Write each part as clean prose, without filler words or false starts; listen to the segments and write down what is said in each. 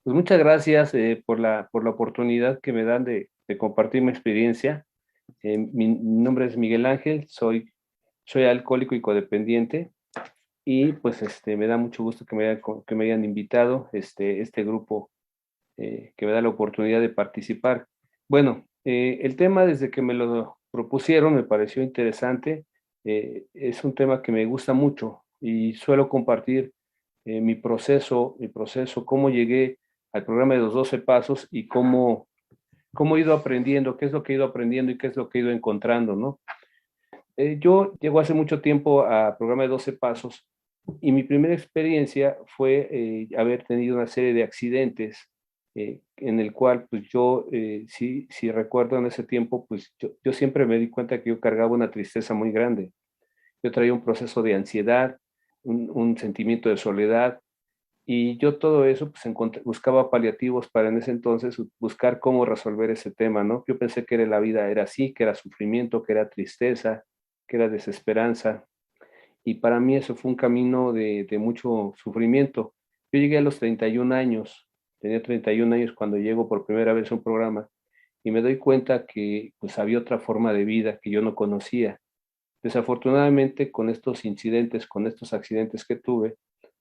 Pues muchas gracias por la oportunidad que me dan de compartir mi experiencia. Mi nombre es Miguel Ángel, soy alcohólico y codependiente y pues me da mucho gusto que me hayan invitado este grupo que me da la oportunidad de participar. Bueno, el tema desde que me lo propusieron me pareció interesante. Es un tema que me gusta mucho y suelo compartir mi proceso, cómo llegué al programa de los 12 pasos y cómo he ido aprendiendo, qué es lo que he ido aprendiendo y qué es lo que he ido encontrando, ¿no? Yo llego hace mucho tiempo al programa de 12 pasos y mi primera experiencia fue haber tenido una serie de accidentes en el cual, pues yo, sí recuerdo en ese tiempo, pues yo siempre me di cuenta que yo cargaba una tristeza muy grande. Yo traía un proceso de ansiedad, un sentimiento de soledad, y yo todo eso, pues buscaba paliativos para en ese entonces buscar cómo resolver ese tema, ¿no? Yo pensé que la vida era así, que era sufrimiento, que era tristeza, que era desesperanza. Y para mí eso fue un camino de mucho sufrimiento. Yo llegué a los 31 años, tenía 31 años cuando llego por primera vez a un programa y me doy cuenta que pues había otra forma de vida que yo no conocía. Desafortunadamente, con estos incidentes, con estos accidentes que tuve,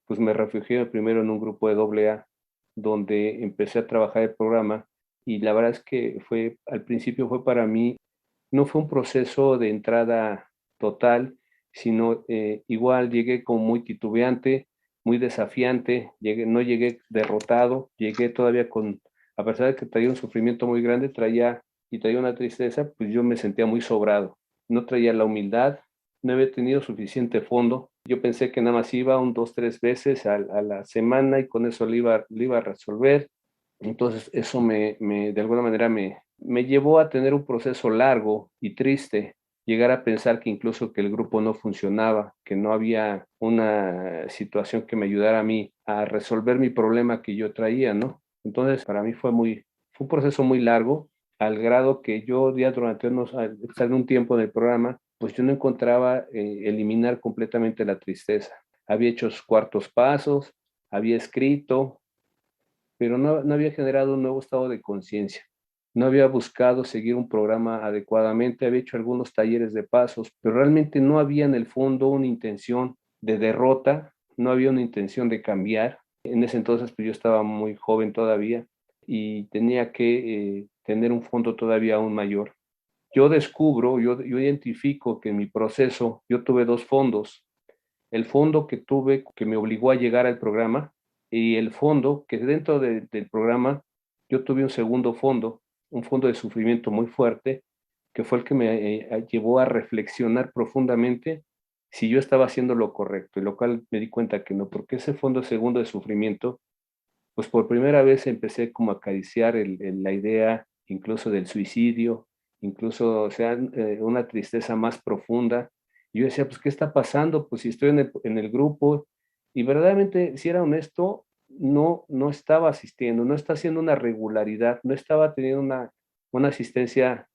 pues me refugié primero en un grupo de AA, donde empecé a trabajar el programa y la verdad es que al principio fue para mí, no fue un proceso de entrada total, sino igual llegué como muy titubeante, muy desafiante, no llegué derrotado, llegué todavía a pesar de que traía un sufrimiento muy grande, traía una tristeza, pues yo me sentía muy sobrado, no traía la humildad, no había tenido suficiente fondo. Yo pensé que nada más iba dos, tres veces a la semana y con eso lo iba a resolver. Entonces eso de alguna manera me llevó a tener un proceso largo y triste, llegar a pensar que incluso que el grupo no funcionaba, que no había una situación que me ayudara a mí a resolver mi problema que yo traía, ¿no? Entonces para mí fue un proceso muy largo, al grado que yo ya al estar un tiempo en el programa, pues yo no encontraba eliminar completamente la tristeza. Había hecho cuartos pasos, había escrito, pero no había generado un nuevo estado de conciencia. No había buscado seguir un programa adecuadamente, había hecho algunos talleres de pasos, pero realmente no había en el fondo una intención de derrota, no había una intención de cambiar. En ese entonces pues yo estaba muy joven todavía y tenía que tener un fondo todavía aún mayor. Yo identifico que en mi proceso yo tuve dos fondos. El fondo que tuve que me obligó a llegar al programa y el fondo que dentro del programa yo tuve un segundo fondo, un fondo de sufrimiento muy fuerte, que fue el que me llevó a reflexionar profundamente si yo estaba haciendo lo correcto, y lo cual me di cuenta que no, porque ese fondo segundo de sufrimiento, pues por primera vez empecé como a acariciar la idea incluso del suicidio, incluso, o sea, una tristeza más profunda. Y yo decía, pues, ¿qué está pasando? Pues si estoy en el grupo, y verdaderamente, si era honesto, no estaba asistiendo, no está haciendo una regularidad, no estaba teniendo una asistencia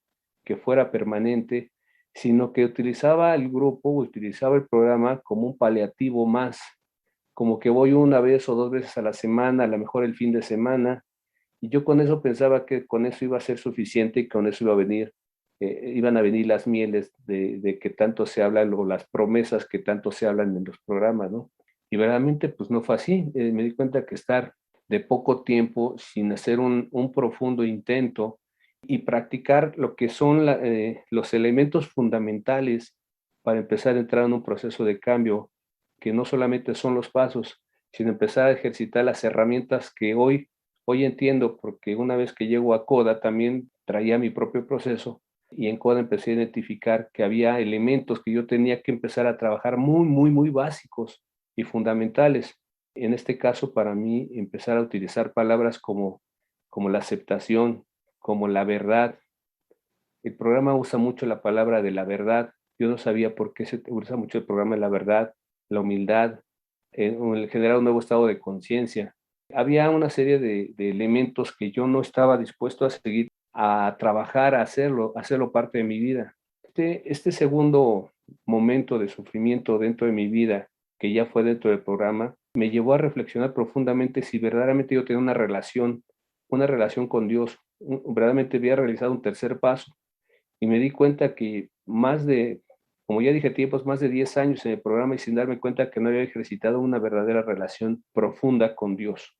que fuera permanente, sino que utilizaba el grupo, utilizaba el programa como un paliativo más, como que voy una vez o dos veces a la semana, a lo mejor el fin de semana, y yo con eso pensaba que con eso iba a ser suficiente y con eso iban a venir las mieles de que tanto se hablan o las promesas que tanto se hablan en los programas, ¿no? Y verdaderamente pues no fue así. Me di cuenta que estar de poco tiempo sin hacer un profundo intento y practicar lo que son los elementos fundamentales para empezar a entrar en un proceso de cambio, que no solamente son los pasos, sino empezar a ejercitar las herramientas que hoy entiendo, porque una vez que llego a CODA también traía mi propio proceso y en CODA empecé a identificar que había elementos que yo tenía que empezar a trabajar muy, muy, muy básicos y fundamentales. En este caso, para mí, empezar a utilizar palabras como la aceptación, como la verdad. El programa usa mucho la palabra de la verdad. Yo no sabía por qué se usa mucho el programa de la verdad, la humildad, el generar un nuevo estado de conciencia. Había una serie de elementos que yo no estaba dispuesto a seguir, a trabajar, a hacerlo parte de mi vida. Este segundo momento de sufrimiento dentro de mi vida, que ya fue dentro del programa, me llevó a reflexionar profundamente si verdaderamente yo tenía una relación con Dios, verdaderamente había realizado un tercer paso. Y me di cuenta que como ya dije, tiempos, más de 10 años en el programa y sin darme cuenta que no había ejercitado una verdadera relación profunda con Dios,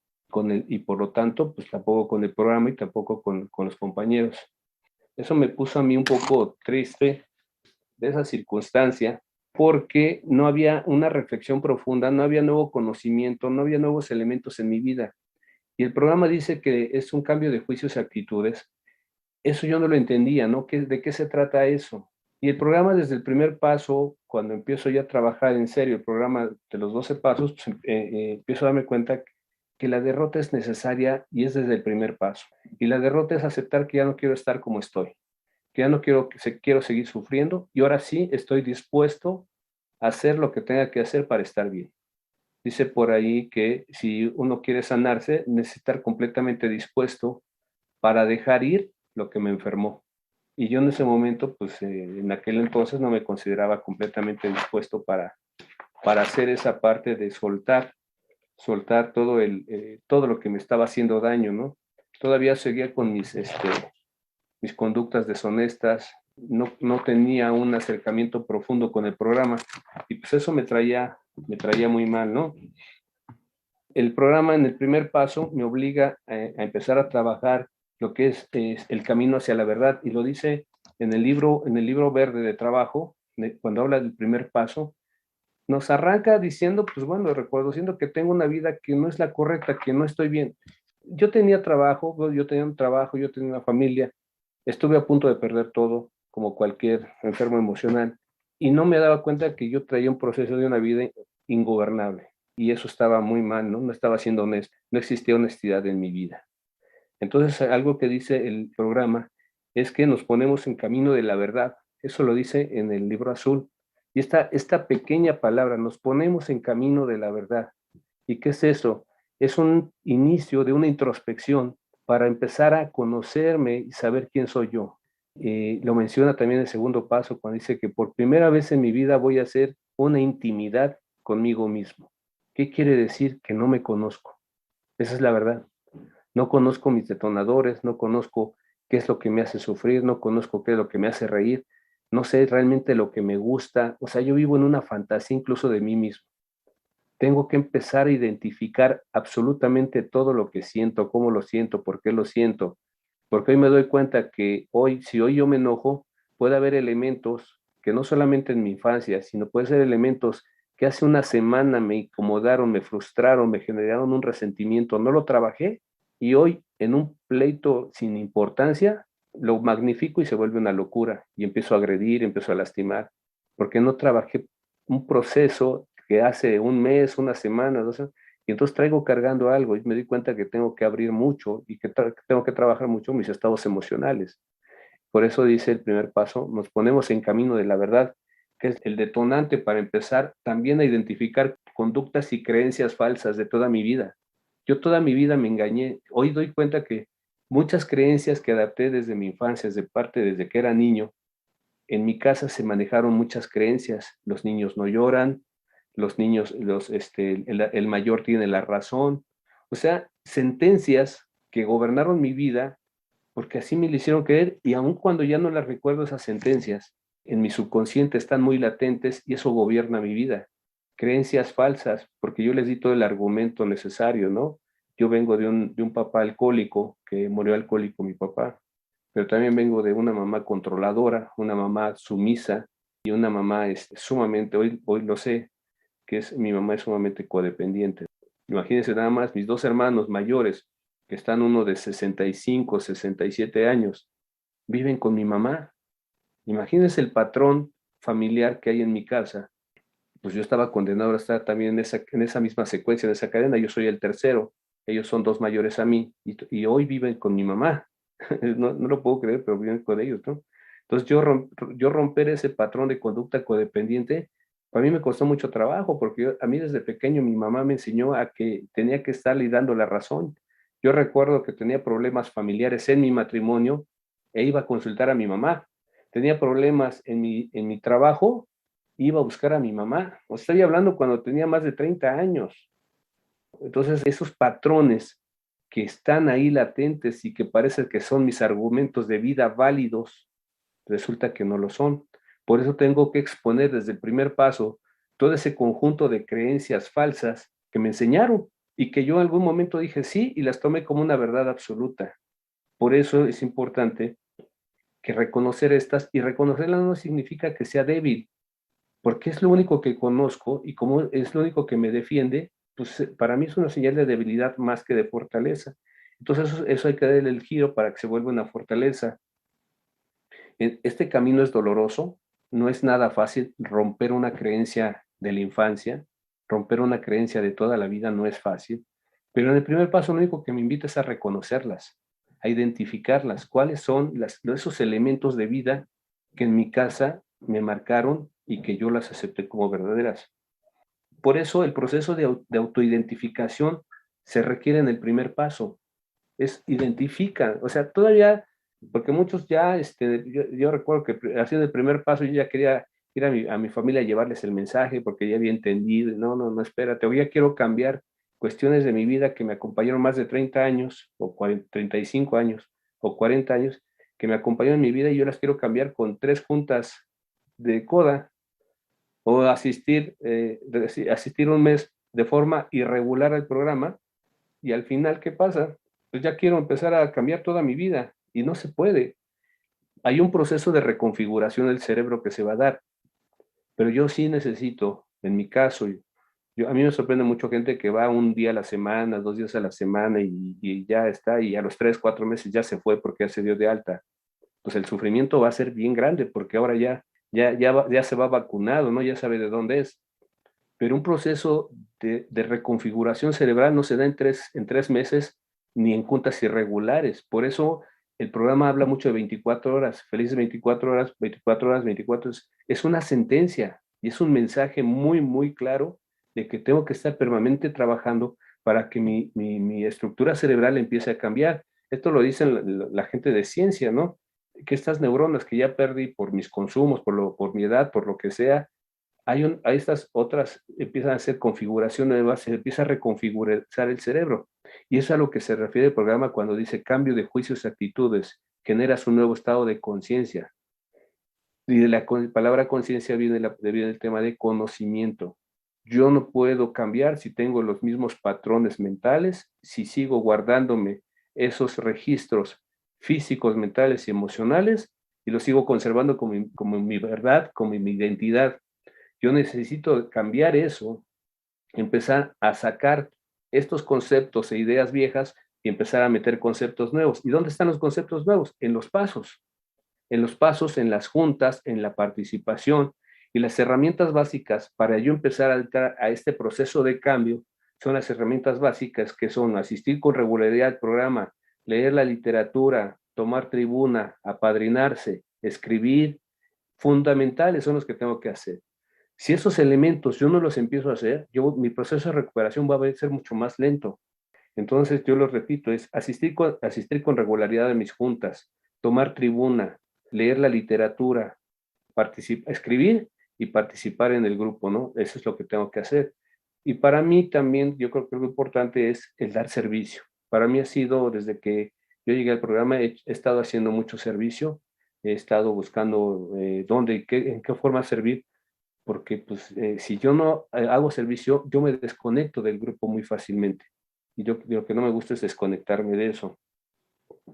y por lo tanto, pues tampoco con el programa y tampoco con los compañeros. Eso me puso a mí un poco triste de esa circunstancia, porque no había una reflexión profunda, no había nuevo conocimiento, no había nuevos elementos en mi vida. Y el programa dice que es un cambio de juicios y actitudes. Eso yo no lo entendía, ¿no? ¿De qué se trata eso? Y el programa desde el primer paso, cuando empiezo ya a trabajar en serio, el programa de los 12 pasos, pues, empiezo a darme cuenta que la derrota es necesaria y es desde el primer paso. Y la derrota es aceptar que ya no quiero estar como estoy, que ya no quiero seguir sufriendo y ahora sí estoy dispuesto a hacer lo que tenga que hacer para estar bien. Dice por ahí que si uno quiere sanarse, necesita estar completamente dispuesto para dejar ir lo que me enfermó. Y yo en ese momento, pues en aquel entonces no me consideraba completamente dispuesto para hacer esa parte de soltar todo lo que me estaba haciendo daño, ¿no? Todavía seguía con mis conductas deshonestas, no tenía un acercamiento profundo con el programa y pues eso me traía muy mal, ¿no? El programa en el primer paso me obliga a empezar a trabajar lo que es el camino hacia la verdad y lo dice en el libro verde de trabajo, cuando habla del primer paso, nos arranca diciendo, pues bueno, reconociendo que tengo una vida que no es la correcta, que no estoy bien. Yo tenía un trabajo, yo tenía una familia, estuve a punto de perder todo, como cualquier enfermo emocional, y no me daba cuenta que yo traía un proceso de una vida ingobernable, y eso estaba muy mal, ¿no? No estaba siendo honesto, no existía honestidad en mi vida. Entonces, algo que dice el programa es que nos ponemos en camino de la verdad. Eso lo dice en el libro azul. Y esta pequeña palabra, nos ponemos en camino de la verdad. ¿Y qué es eso? Es un inicio de una introspección para empezar a conocerme y saber quién soy yo. Lo menciona también el segundo paso cuando dice que por primera vez en mi vida voy a hacer una intimidad conmigo mismo. ¿Qué quiere decir? Que no me conozco. Esa es la verdad. No conozco mis detonadores, no conozco qué es lo que me hace sufrir, no conozco qué es lo que me hace reír, no sé realmente lo que me gusta. O sea, yo vivo en una fantasía incluso de mí mismo. Tengo que empezar a identificar absolutamente todo lo que siento, cómo lo siento, por qué lo siento. Porque hoy me doy cuenta que si hoy yo me enojo, puede haber elementos que no solamente en mi infancia, sino puede ser elementos que hace una semana me incomodaron, me frustraron, me generaron un resentimiento, no lo trabajé y hoy en un pleito sin importancia lo magnifico y se vuelve una locura y empiezo a agredir, empiezo a lastimar, porque no trabajé un proceso que hace un mes, una semana, 2 semanas, y entonces traigo cargando algo y me di cuenta que tengo que abrir mucho y que tengo que trabajar mucho mis estados emocionales. Por eso dice el primer paso, nos ponemos en camino de la verdad, que es el detonante para empezar también a identificar conductas y creencias falsas de toda mi vida. Yo toda mi vida me engañé. Hoy doy cuenta que muchas creencias que adapté desde mi infancia, desde que era niño, en mi casa se manejaron muchas creencias. Los niños no lloran, los niños, el mayor tiene la razón. O sea, sentencias que gobernaron mi vida porque así me lo hicieron creer y aun cuando ya no las recuerdo esas sentencias, en mi subconsciente están muy latentes y eso gobierna mi vida. Creencias falsas, porque yo les di todo el argumento necesario, ¿no? Yo vengo de un papá alcohólico, que murió alcohólico mi papá, pero también vengo de una mamá controladora, una mamá sumisa y una mamá sumamente, hoy lo sé, mi mamá es sumamente codependiente. Imagínense nada más, mis dos hermanos mayores, que están uno de 65, 67 años, viven con mi mamá. Imagínense el patrón familiar que hay en mi casa. Pues yo estaba condenado a estar también en esa misma secuencia, en esa cadena. Yo soy el tercero. Ellos son dos mayores a mí y hoy viven con mi mamá. No lo puedo creer, pero viven con ellos, ¿no? Entonces yo romper ese patrón de conducta codependiente, para mí me costó mucho trabajo, porque a mí desde pequeño mi mamá me enseñó a que tenía que estarle dando la razón. Yo recuerdo que tenía problemas familiares en mi matrimonio e iba a consultar a mi mamá. Tenía problemas en mi trabajo, iba a buscar a mi mamá. O estoy hablando cuando tenía más de 30 años. Entonces, esos patrones que están ahí latentes y que parece que son mis argumentos de vida válidos, resulta que no lo son. Por eso tengo que exponer desde el primer paso todo ese conjunto de creencias falsas que me enseñaron y que yo en algún momento dije sí y las tomé como una verdad absoluta. Por eso es importante que reconocer estas, y reconocerlas no significa que sea débil, porque es lo único que conozco y como es lo único que me defiende, pues para mí es una señal de debilidad más que de fortaleza. Entonces eso hay que darle el giro para que se vuelva una fortaleza. Este camino es doloroso, no es nada fácil romper una creencia de la infancia, romper una creencia de toda la vida no es fácil, pero en el primer paso lo único que me invita es a reconocerlas, a identificarlas, cuáles son esos elementos de vida que en mi casa me marcaron y que yo las acepté como verdaderas. Por eso el proceso de autoidentificación se requiere en el primer paso, es identifica, o sea, todavía, porque muchos ya, yo recuerdo que haciendo el primer paso yo ya quería ir a mi familia a llevarles el mensaje porque ya había entendido, no, espérate, hoy ya quiero cambiar cuestiones de mi vida que me acompañaron más de 30 años, o 40, 35 años, o 40 años, que me acompañaron en mi vida y yo las quiero cambiar con 3 juntas de coda, o asistir un mes de forma irregular al programa, y al final, ¿qué pasa? Pues ya quiero empezar a cambiar toda mi vida y no se puede. Hay un proceso de reconfiguración del cerebro que se va a dar, pero yo sí necesito, en mi caso, a mí me sorprende mucho gente que va un día a la semana, 2 días a la semana y ya está, y a los 3, 4 meses ya se fue porque ya se dio de alta. Pues el sufrimiento va a ser bien grande porque ahora ya se va vacunado, ¿no? Ya sabe de dónde es. Pero un proceso de reconfiguración cerebral no se da en tres meses ni en juntas irregulares. Por eso el programa habla mucho de 24 horas, felices 24 horas, 24 horas, 24 horas. Es una sentencia y es un mensaje muy, muy claro de que tengo que estar permanentemente trabajando para que mi estructura cerebral empiece a cambiar. Esto lo dicen la gente de ciencia, ¿no? Que estas neuronas que ya perdí por mis consumos, por mi edad, por lo que sea, hay estas otras, empiezan a hacer configuración nueva, se empieza a reconfigurar el cerebro. Y eso es a lo que se refiere el programa cuando dice cambio de juicios y actitudes, generas un nuevo estado de conciencia. Y de la palabra conciencia viene el tema de conocimiento. Yo no puedo cambiar si tengo los mismos patrones mentales, si sigo guardándome esos registros físicos, mentales y emocionales, y los sigo conservando como mi verdad, como mi identidad. Yo necesito cambiar eso, empezar a sacar estos conceptos e ideas viejas y empezar a meter conceptos nuevos. ¿Y dónde están los conceptos nuevos? En los pasos, en las juntas, en la participación. Y las herramientas básicas para yo empezar a entrar a este proceso de cambio son las herramientas básicas que son asistir con regularidad al programa, leer la literatura, tomar tribuna, apadrinarse, escribir. Fundamentales son los que tengo que hacer. Si esos elementos yo no los empiezo a hacer, mi proceso de recuperación va a ser mucho más lento. Entonces, yo lo repito, es asistir con regularidad a mis juntas, tomar tribuna, leer la literatura, escribir y participar en el grupo, ¿no? Eso es lo que tengo que hacer. Y para mí también, yo creo que lo importante es el dar servicio. Para mí ha sido, desde que yo llegué al programa, he estado haciendo mucho servicio, he estado buscando dónde, en qué forma servir, porque pues si yo no hago servicio, yo me desconecto del grupo muy fácilmente. Y yo lo que no me gusta es desconectarme de eso.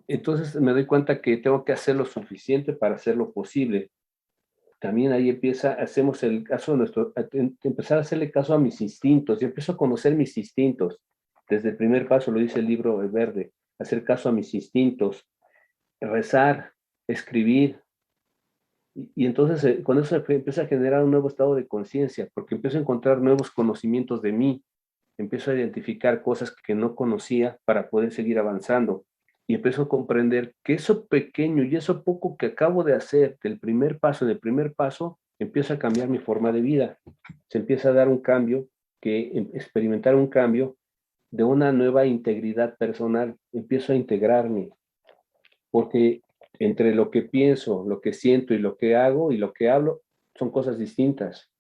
Entonces me doy cuenta que tengo que hacer lo suficiente para hacer lo posible. También ahí hacemos el caso de empezar a hacerle caso a mis instintos. Yo empiezo a conocer mis instintos. Desde el primer paso lo dice el libro verde, hacer caso a mis instintos, rezar, escribir, y entonces con eso se empieza a generar un nuevo estado de conciencia, porque empiezo a encontrar nuevos conocimientos de mí, empiezo a identificar cosas que no conocía para poder seguir avanzando. Y empiezo a comprender que eso pequeño y eso poco que acabo de hacer del primer paso, empieza a cambiar mi forma de vida. Se empieza a dar un cambio, experimentar un cambio de una nueva integridad personal. Empiezo a integrarme, porque entre lo que pienso, lo que siento y lo que hago y lo que hablo son cosas distintas.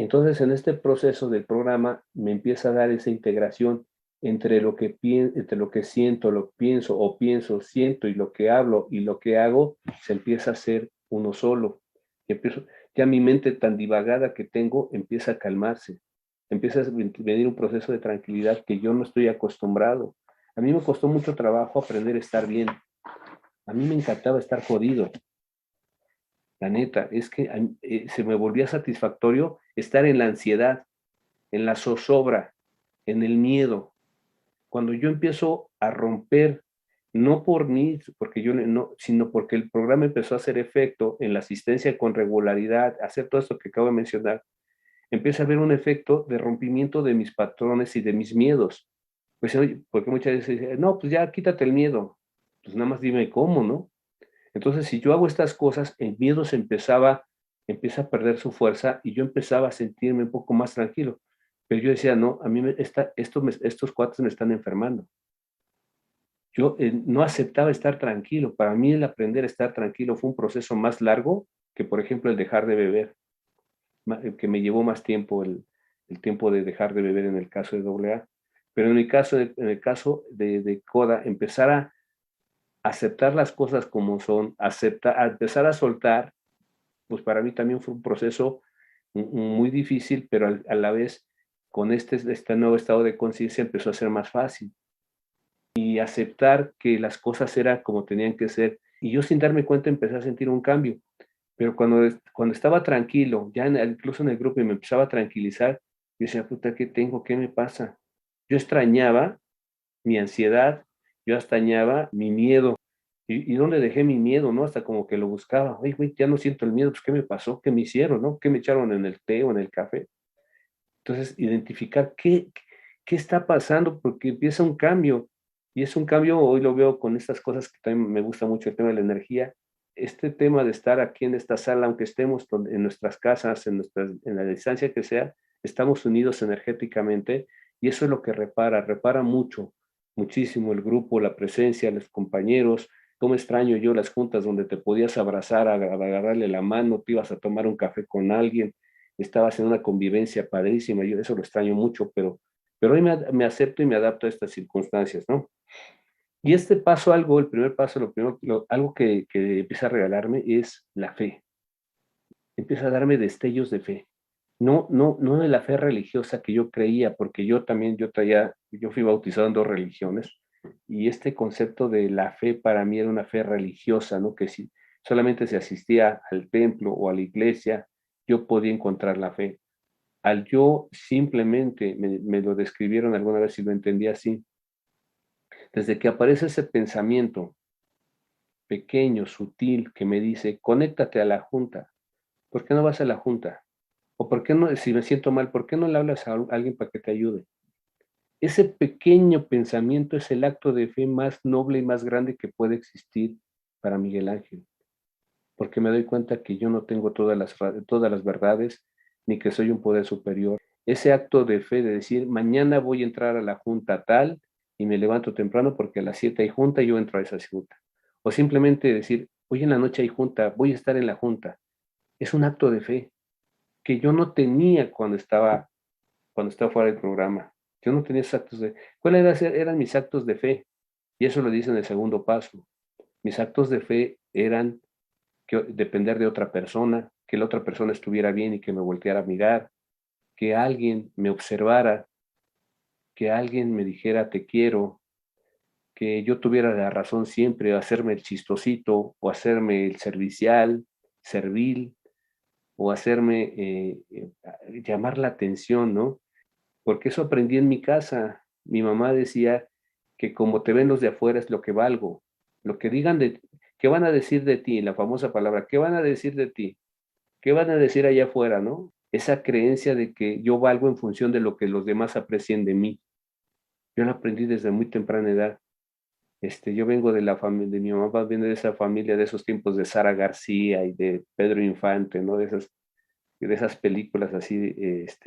Entonces, en este proceso del programa me empieza a dar esa integración entre lo que, entre lo que siento, lo pienso o pienso, siento y lo que hablo y lo que hago, se empieza a hacer uno solo. Y empiezo, ya mi mente tan divagada que tengo empieza a calmarse. Empieza a venir un proceso de tranquilidad que yo no estoy acostumbrado. A mí me costó mucho trabajo aprender a estar bien. A mí me encantaba estar jodido. La neta, es que se me volvía satisfactorio estar en la ansiedad, en la zozobra, en el miedo. Cuando yo empiezo a romper, no por mí, porque yo no, sino porque el programa empezó a hacer efecto en la asistencia con regularidad, hacer todo esto que acabo de mencionar, empieza a haber un efecto de rompimiento de mis patrones y de mis miedos. Pues, oye, porque muchas veces dicen, no, pues ya quítate el miedo. Pues nada más dime cómo, ¿no? Entonces, si yo hago estas cosas, el miedo empieza a perder su fuerza y yo empezaba a sentirme un poco más tranquilo. Pero yo decía, no, a mí estos cuates me están enfermando. Yo no aceptaba estar tranquilo. Para mí el aprender a estar tranquilo fue un proceso más largo que, por ejemplo, el dejar de beber, que me llevó más tiempo el tiempo de dejar de beber en el caso de AA. Pero en mi caso, en el caso de Coda, empezar a aceptar las cosas como son, a empezar a soltar, pues para mí también fue un proceso muy difícil, pero a la vez con este nuevo estado de conciencia empezó a ser más fácil y aceptar que las cosas eran como tenían que ser. Y yo sin darme cuenta empecé a sentir un cambio, pero cuando estaba tranquilo, ya incluso en el grupo y me empezaba a tranquilizar, yo decía, puta, ¿qué tengo? ¿Qué me pasa? Yo extrañaba mi ansiedad, yo extrañaba mi miedo. ¿Y dónde dejé mi miedo, no? Hasta como que lo buscaba. Ay, güey, ya no siento el miedo, pues, ¿qué me pasó? ¿Qué me hicieron, no? ¿Qué me echaron en el té o en el café? Entonces, identificar qué está pasando, porque empieza un cambio. Y es un cambio, hoy lo veo con estas cosas que también me gusta mucho, el tema de la energía. Este tema de estar aquí en esta sala, aunque estemos en nuestras casas, en la distancia que sea, estamos unidos energéticamente y eso es lo que repara mucho, muchísimo el grupo, la presencia, los compañeros. Cómo extraño yo las juntas donde te podías abrazar, agarrarle la mano, te ibas a tomar un café con alguien, estabas en una convivencia padrísima, yo eso lo extraño mucho, pero hoy me acepto y me adapto a estas circunstancias, ¿no? Y este paso, el primer paso, algo que empieza a regalarme es la fe. Empieza a darme destellos de fe. No de la fe religiosa que yo creía, porque yo fui bautizado en dos religiones, y este concepto de la fe para mí era una fe religiosa, ¿no? Que si solamente se asistía al templo o a la iglesia, yo podía encontrar la fe. Al yo simplemente, me lo describieron alguna vez y lo entendí así, desde que aparece ese pensamiento pequeño, sutil, que me dice, conéctate a la junta. ¿Por qué no vas a la junta? ¿O por qué no, si me siento mal, por qué no le hablas a alguien para que te ayude? Ese pequeño pensamiento es el acto de fe más noble y más grande que puede existir para Miguel Ángel, porque me doy cuenta que yo no tengo todas las verdades, ni que soy un poder superior. Ese acto de fe de decir, mañana voy a entrar a la junta tal y me levanto temprano porque a las 7 hay junta y yo entro a esa junta. O simplemente decir, hoy en la noche hay junta, voy a estar en la junta. Es un acto de fe que yo no tenía cuando estaba fuera del programa. Yo no tenía esos actos de... ¿Cuáles eran mis actos de fe? Y eso lo dice en el segundo paso. Mis actos de fe eran depender de otra persona, que la otra persona estuviera bien y que me volteara a mirar, que alguien me observara, que alguien me dijera te quiero, que yo tuviera la razón siempre, hacerme el chistosito o hacerme el servicial, servil, o hacerme llamar la atención, ¿no? Porque eso aprendí en mi casa. Mi mamá decía que como te ven los de afuera es lo que valgo. Lo que digan ¿qué van a decir de ti? La famosa palabra, ¿qué van a decir de ti? ¿Qué van a decir allá afuera, no? Esa creencia de que yo valgo en función de lo que los demás aprecien de mí. Yo lo aprendí desde muy temprana edad. Yo vengo de la familia, de mi mamá viene de esa familia de esos tiempos de Sara García y de Pedro Infante, ¿no? De esas películas así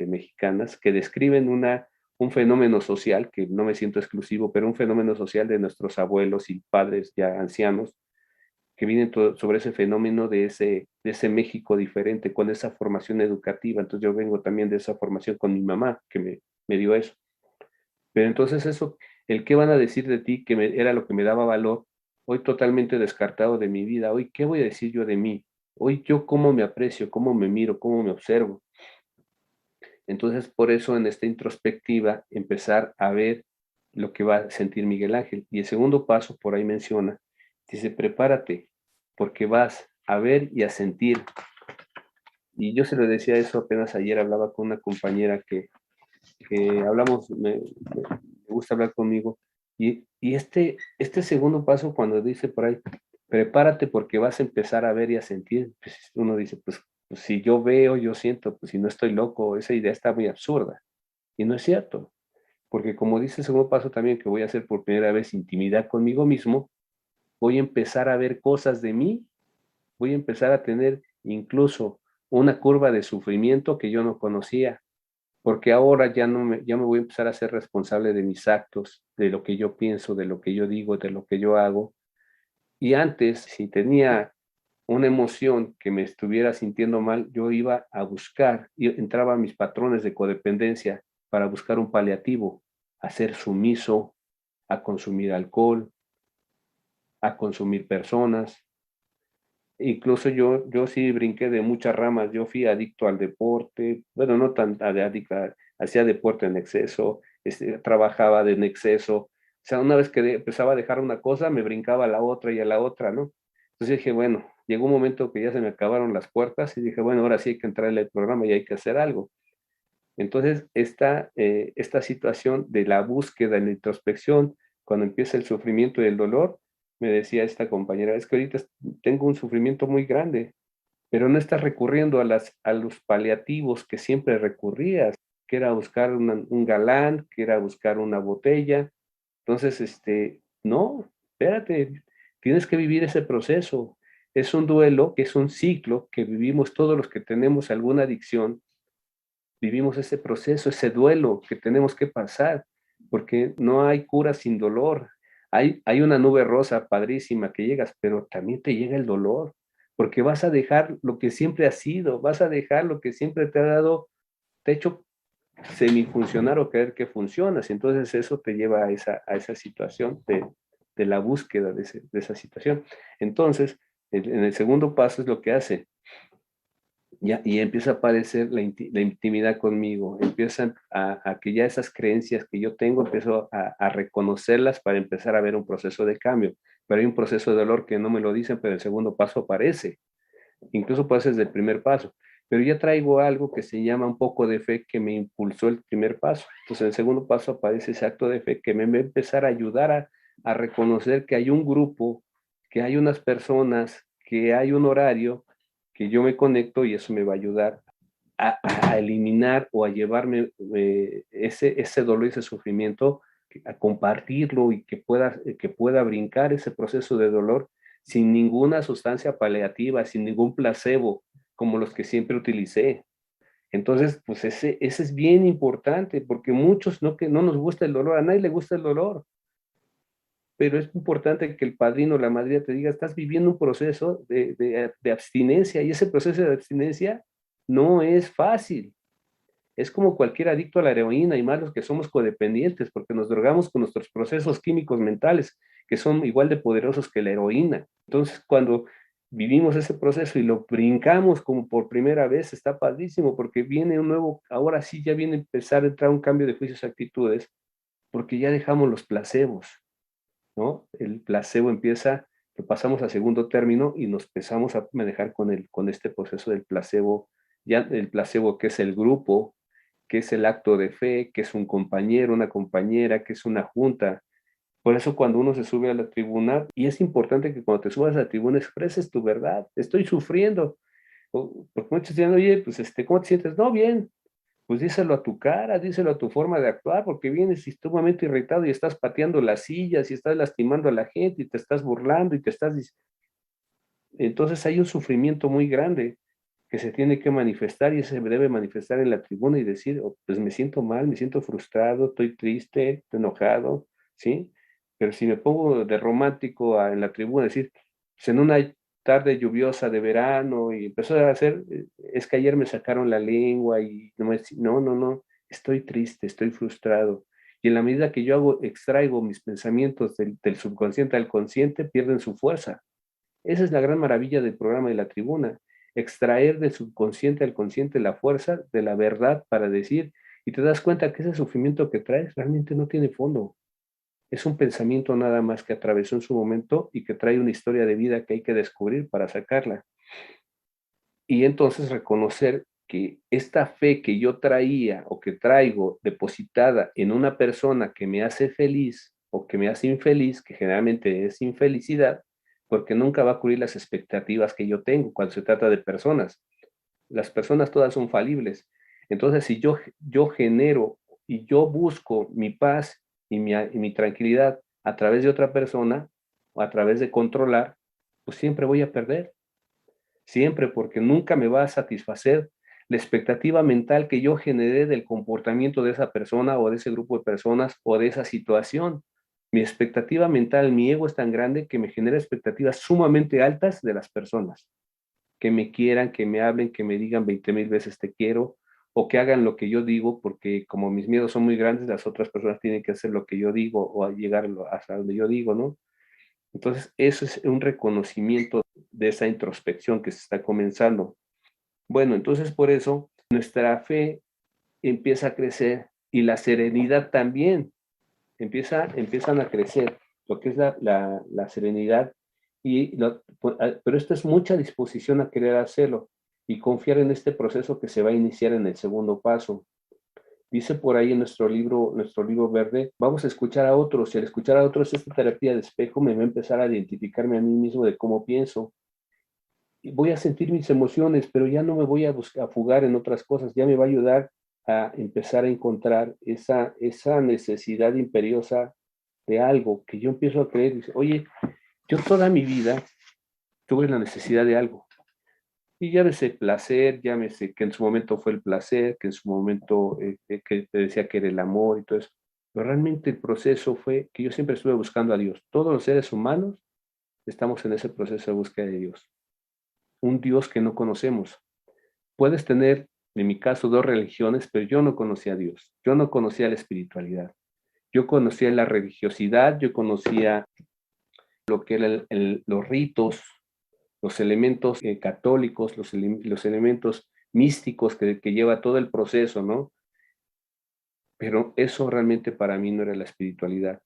mexicanas que describen un fenómeno social, que no me siento exclusivo, pero un fenómeno social de nuestros abuelos y padres ya ancianos, que vienen sobre ese fenómeno de ese México diferente, con esa formación educativa. Entonces yo vengo también de esa formación con mi mamá, que me dio eso. Pero entonces eso, el qué van a decir de ti, que era lo que me daba valor, hoy totalmente descartado de mi vida. Hoy, ¿qué voy a decir yo de mí? Hoy yo cómo me aprecio, cómo me miro, cómo me observo. Entonces, por eso en esta introspectiva, empezar a ver lo que va a sentir Miguel Ángel. Y el segundo paso, por ahí menciona, dice, prepárate, porque vas a ver y a sentir. Y yo se lo decía eso apenas ayer, hablaba con una compañera que hablamos, me gusta hablar conmigo. Y este segundo paso, cuando dice por ahí, prepárate porque vas a empezar a ver y a sentir, pues uno dice, pues si yo veo, yo siento, pues si no estoy loco, esa idea está muy absurda. Y no es cierto, porque como dice el segundo paso también, que voy a hacer por primera vez intimidad conmigo mismo, voy a empezar a ver cosas de mí, voy a empezar a tener incluso una curva de sufrimiento que yo no conocía, porque ahora ya me voy a empezar a ser responsable de mis actos, de lo que yo pienso, de lo que yo digo, de lo que yo hago. Y antes, si tenía una emoción que me estuviera sintiendo mal, yo iba a buscar, y entraba a mis patrones de codependencia para buscar un paliativo, a ser sumiso, a consumir alcohol, a consumir personas. Incluso yo sí brinqué de muchas ramas, yo fui adicto al deporte, bueno, no tan adicto, hacía deporte en exceso, trabajaba en exceso, o sea, una vez que empezaba a dejar una cosa, me brincaba a la otra y a la otra, ¿no? Entonces dije, bueno, llegó un momento que ya se me acabaron las puertas y dije, bueno, ahora sí hay que entrar en el programa y hay que hacer algo. Entonces, esta situación de la búsqueda en la introspección, cuando empieza el sufrimiento y el dolor, me decía esta compañera, es que ahorita tengo un sufrimiento muy grande, pero no estás recurriendo a los paliativos que siempre recurrías, que era buscar un galán, que era buscar una botella. Entonces, no, espérate, tienes que vivir ese proceso. Es un duelo, que es un ciclo que vivimos todos los que tenemos alguna adicción, vivimos ese proceso, ese duelo que tenemos que pasar, porque no hay cura sin dolor. Hay una nube rosa padrísima que llegas, pero también te llega el dolor, porque vas a dejar lo que siempre has sido, vas a dejar lo que siempre te ha dado, te ha hecho semifuncionar o creer que funcionas. Entonces eso te lleva a esa situación de la búsqueda de esa situación. Entonces, en el segundo paso es lo que hace, ya, y empieza a aparecer la intimidad conmigo, empiezan a que ya esas creencias que yo tengo, empiezo a reconocerlas para empezar a ver un proceso de cambio. Pero hay un proceso de dolor que no me lo dicen, pero el segundo paso aparece, incluso puede ser desde el primer paso. Pero ya traigo algo que se llama un poco de fe que me impulsó el primer paso. Entonces, en el segundo paso aparece ese acto de fe que me va a empezar a ayudar a reconocer que hay un grupo, que hay unas personas, que hay un horario, que yo me conecto y eso me va a ayudar a eliminar o a llevarme ese dolor y ese sufrimiento, a compartirlo y que pueda brincar ese proceso de dolor sin ninguna sustancia paliativa, sin ningún placebo, como los que siempre utilicé. Entonces, pues ese es bien importante, porque muchos no, que no nos gusta el dolor, a nadie le gusta el dolor, pero es importante que el padrino o la madrina te diga, estás viviendo un proceso de abstinencia, y ese proceso de abstinencia no es fácil. Es como cualquier adicto a la heroína, y más los que somos codependientes, porque nos drogamos con nuestros procesos químicos mentales, que son igual de poderosos que la heroína. Entonces, cuando vivimos ese proceso y lo brincamos como por primera vez, está padrísimo, porque viene un nuevo, ahora sí ya viene a empezar a entrar un cambio de juicios y actitudes, porque ya dejamos los placebos, ¿no? El placebo empieza, lo pasamos a segundo término y nos empezamos a manejar con este proceso del placebo, ya el placebo que es el grupo, que es el acto de fe, que es un compañero, una compañera, que es una junta. Por eso cuando uno se sube a la tribuna, y es importante que cuando te subas a la tribuna expreses tu verdad, estoy sufriendo. Porque muchos dicen, oye, pues ¿cómo te sientes? No, bien, pues díselo a tu cara, díselo a tu forma de actuar, porque vienes sumamente irritado y estás pateando las sillas y estás lastimando a la gente y te estás burlando y te estás... Entonces hay un sufrimiento muy grande que se tiene que manifestar y se debe manifestar en la tribuna y decir, "Oh, pues me siento mal, me siento frustrado, estoy triste, estoy enojado, ¿sí? Pero si me pongo de romántico en la tribuna, decir, Pues en una tarde lluviosa de verano y empezó a hacer, es que ayer me sacaron la lengua y no, estoy triste, estoy frustrado. Y en la medida que yo extraigo mis pensamientos del subconsciente al consciente, pierden su fuerza. Esa es la gran maravilla del programa de la tribuna, extraer del subconsciente al consciente la fuerza de la verdad para decir, y te das cuenta que ese sufrimiento que traes realmente no tiene fondo. Es un pensamiento nada más que atravesó en su momento y que trae una historia de vida que hay que descubrir para sacarla. Y entonces reconocer que esta fe que yo traía o que traigo depositada en una persona que me hace feliz o que me hace infeliz, que generalmente es infelicidad, porque nunca va a cubrir las expectativas que yo tengo cuando se trata de personas. Las personas todas son falibles. Entonces, si yo genero y yo busco mi paz y mi tranquilidad a través de otra persona o a través de controlar, pues siempre voy a perder. Siempre, porque nunca me va a satisfacer la expectativa mental que yo generé del comportamiento de esa persona o de ese grupo de personas o de esa situación. Mi expectativa mental, mi ego es tan grande que me genera expectativas sumamente altas de las personas. Que me quieran, que me hablen, que me digan 20,000 veces te quiero, o que hagan lo que yo digo, porque como mis miedos son muy grandes, las otras personas tienen que hacer lo que yo digo o llegar hasta donde yo digo, ¿no? Entonces, eso es un reconocimiento de esa introspección que se está comenzando. Bueno, entonces por eso nuestra fe empieza a crecer y la serenidad también empiezan a crecer, lo que es la serenidad, pero esto es mucha disposición a querer hacerlo y confiar en este proceso que se va a iniciar en el segundo paso. Dice por ahí en nuestro libro verde, vamos a escuchar a otros, y al escuchar a otros, esta terapia de espejo me va a empezar a identificarme a mí mismo de cómo pienso. Y voy a sentir mis emociones, pero ya no me voy a buscar, a fugar en otras cosas, ya me va a ayudar a empezar a encontrar esa necesidad imperiosa de algo que yo empiezo a creer. Dice, oye, yo toda mi vida tuve la necesidad de algo. Y llámese placer, llámese que en su momento fue el placer, que en su momento que te decía que era el amor y todo eso. Pero realmente el proceso fue que yo siempre estuve buscando a Dios. Todos los seres humanos estamos en ese proceso de búsqueda de Dios. Un Dios que no conocemos. Puedes tener, en mi caso, dos religiones, pero yo no conocía a Dios. Yo no conocía la espiritualidad. Yo conocía la religiosidad, yo conocía lo que eran los ritos, los elementos católicos, los elementos místicos que lleva todo el proceso, ¿no? Pero eso realmente para mí no era la espiritualidad.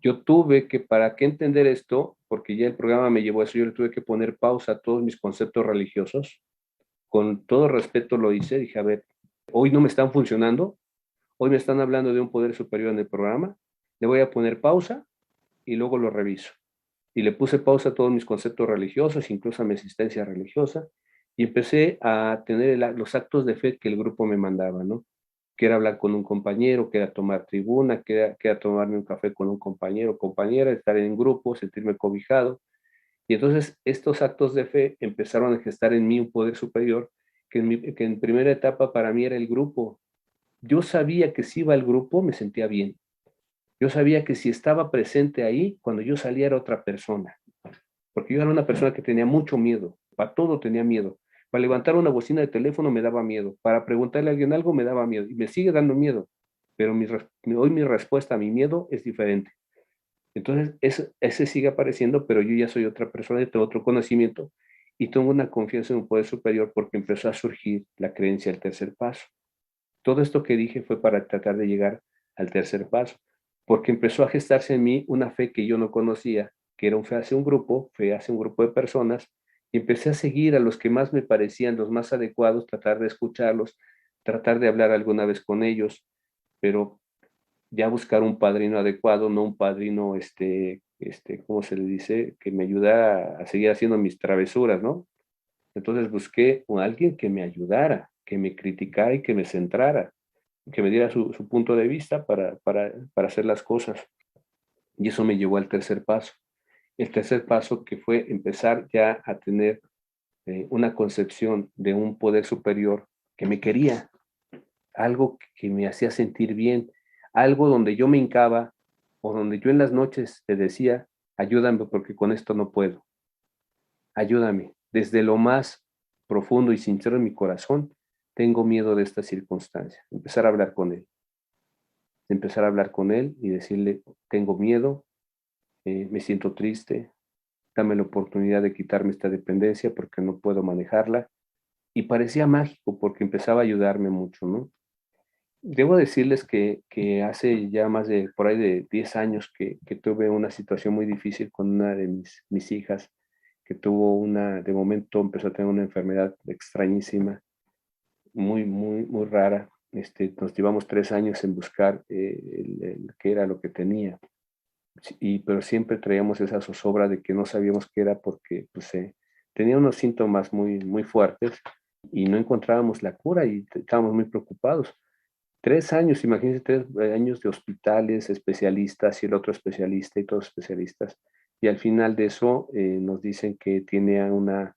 Yo tuve que, para qué entender esto, porque ya el programa me llevó a eso, yo le tuve que poner pausa a todos mis conceptos religiosos. Con todo respeto lo hice, dije, a ver, hoy no me están funcionando, hoy me están hablando de un poder superior en el programa, le voy a poner pausa y luego lo reviso. Y le puse pausa a todos mis conceptos religiosos, incluso a mi existencia religiosa, y empecé a tener los actos de fe que el grupo me mandaba, ¿no? Que era hablar con un compañero, que era tomar tribuna, que era tomarme un café con un compañero, compañera, estar en grupo, sentirme cobijado. Y entonces estos actos de fe empezaron a gestar en mí un poder superior que en primera etapa para mí era el grupo. Yo sabía que si iba al grupo me sentía bien. Yo sabía que si estaba presente ahí, cuando yo salía era otra persona. Porque yo era una persona que tenía mucho miedo. Para todo tenía miedo. Para levantar una bocina de teléfono me daba miedo. Para preguntarle a alguien algo me daba miedo. Y me sigue dando miedo. Pero hoy mi respuesta a mi miedo es diferente. Entonces, ese sigue apareciendo, pero yo ya soy otra persona y tengo otro conocimiento y tengo una confianza en un poder superior porque empezó a surgir la creencia del tercer paso. Todo esto que dije fue para tratar de llegar al tercer paso, porque empezó a gestarse en mí una fe que yo no conocía, que era un fe hacia un grupo de personas, y empecé a seguir a los que más me parecían los más adecuados, tratar de escucharlos, tratar de hablar alguna vez con ellos, pero ya buscar un padrino adecuado, no un padrino, ¿cómo se le dice? Que me ayudara a seguir haciendo mis travesuras, ¿no? Entonces busqué a alguien que me ayudara, que me criticara y que me centrara, que me diera su punto de vista para hacer las cosas. Y eso me llevó al tercer paso. El tercer paso que fue empezar ya a tener una concepción de un poder superior que me quería, algo que me hacía sentir bien, algo donde yo me hincaba o donde yo en las noches te decía, ayúdame porque con esto no puedo. ayúdame. Desde lo más profundo y sincero en mi corazón, tengo miedo de esta circunstancia. Empezar a hablar con él. Empezar a hablar con él y decirle, tengo miedo, me siento triste, dame la oportunidad de quitarme esta dependencia porque no puedo manejarla. Y parecía mágico porque empezaba a ayudarme mucho, ¿no? Debo decirles que hace ya más de, por ahí de 10 años que tuve una situación muy difícil con una de mis hijas, que tuvo de momento empezó a tener una enfermedad extrañísima, muy rara. Nos llevamos 3 años en buscar qué era lo que tenía. Pero siempre traíamos esa zozobra de que no sabíamos qué era porque pues, tenía unos síntomas muy fuertes y no encontrábamos la cura y estábamos muy preocupados. 3 años, imagínense, 3 años de hospitales, especialistas y el otro especialista y todos especialistas. Y al final de eso nos dicen que tenía una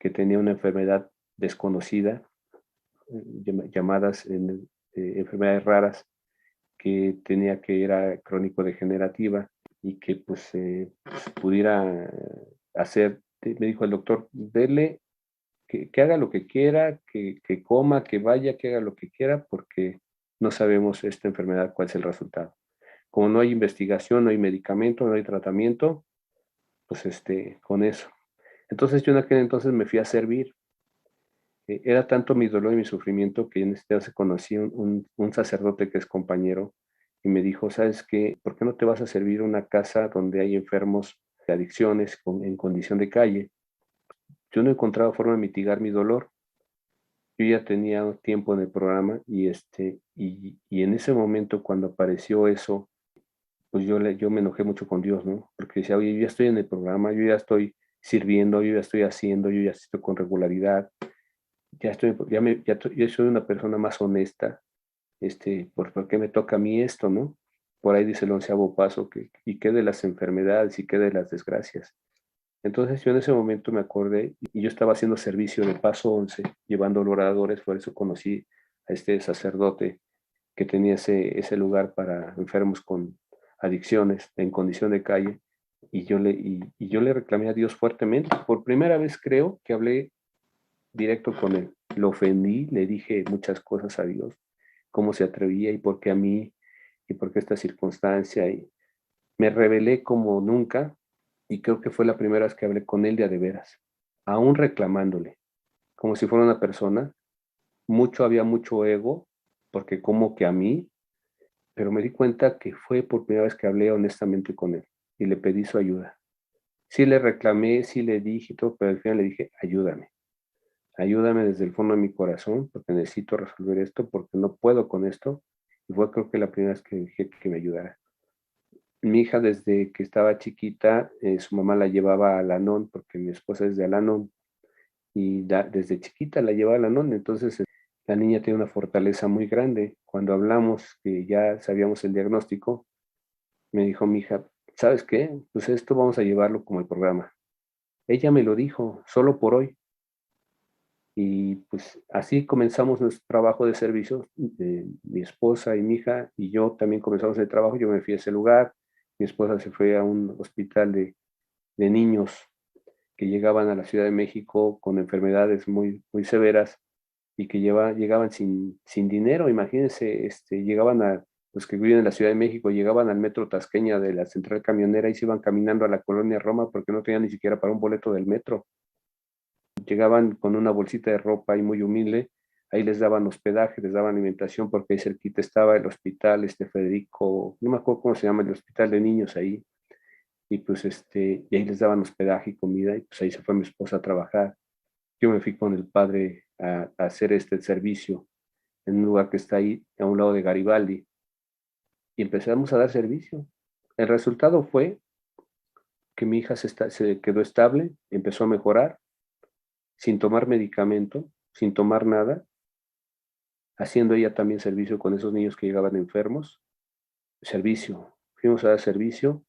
enfermedad desconocida, llamadas enfermedades raras, que era crónico-degenerativa y que pues, pudiera hacer, me dijo el doctor, dele que haga lo que quiera, que coma, que vaya, que haga lo que quiera, porque no sabemos esta enfermedad cuál es el resultado. Como no hay investigación, no hay medicamento, no hay tratamiento, pues con eso. Entonces yo en aquel entonces me fui a servir. Era tanto mi dolor y mi sufrimiento que en este caso conocí un sacerdote que es compañero y me dijo, ¿sabes qué? ¿Por qué no te vas a servir a una casa donde hay enfermos de adicciones en condición de calle? Yo no encontraba forma de mitigar mi dolor. Yo ya tenía un tiempo en el programa y en ese momento cuando apareció eso, pues yo me enojé mucho con Dios, ¿no? Porque decía, oye, yo ya estoy en el programa, yo ya estoy sirviendo, yo ya estoy haciendo, yo ya estoy con regularidad, ya soy una persona más honesta, ¿por qué me toca a mí esto, no? Por ahí dice el 11º paso, y qué de las enfermedades y qué de las desgracias. Entonces yo en ese momento me acordé y yo estaba haciendo servicio de paso 11, llevando oradores, por eso conocí a este sacerdote que tenía ese lugar para enfermos con adicciones en condición de calle y yo le reclamé a Dios fuertemente. Por primera vez creo que hablé directo con él. Lo ofendí, le dije muchas cosas a Dios, cómo se atrevía y por qué a mí y por qué esta circunstancia. Y me rebelé como nunca y creo que fue la primera vez que hablé con él de veras, aún reclamándole, como si fuera una persona. Había mucho ego, porque como que a mí, pero me di cuenta que fue por primera vez que hablé honestamente con él y le pedí su ayuda. Sí le reclamé, sí le dije todo, pero al final le dije, ayúdame desde el fondo de mi corazón, porque necesito resolver esto, porque no puedo con esto. Y fue creo que la primera vez que dije que me ayudara. Mi hija desde que estaba chiquita, su mamá la llevaba a Alanón, porque mi esposa es de Alanón, y desde chiquita la llevaba a Alanón, entonces la niña tiene una fortaleza muy grande. Cuando hablamos, que ya sabíamos el diagnóstico, me dijo mi hija, ¿sabes qué? Pues esto vamos a llevarlo como el programa. Ella me lo dijo, solo por hoy. Y pues así comenzamos nuestro trabajo de servicio, mi esposa y mi hija, y yo también comenzamos el trabajo, yo me fui a ese lugar, mi esposa se fue a un hospital de niños que llegaban a la Ciudad de México con enfermedades muy severas y que llegaban sin dinero, imagínense, llegaban los que viven en la Ciudad de México, llegaban al metro Tasqueña de la central camionera y se iban caminando a la colonia Roma porque no tenían ni siquiera para un boleto del metro. Llegaban con una bolsita de ropa y muy humilde, ahí les daban hospedaje, les daban alimentación porque ahí cerquita estaba el hospital, Federico, no me acuerdo cómo se llama, el hospital de niños ahí, y pues y ahí les daban hospedaje y comida, y pues ahí se fue mi esposa a trabajar. Yo me fui con el padre a hacer este servicio en un lugar que está ahí a un lado de Garibaldi, y empezamos a dar servicio. El resultado fue que mi hija se quedó estable, empezó a mejorar, sin tomar medicamento, sin tomar nada, haciendo ella también servicio con esos niños que llegaban enfermos. Servicio, fuimos a dar servicio,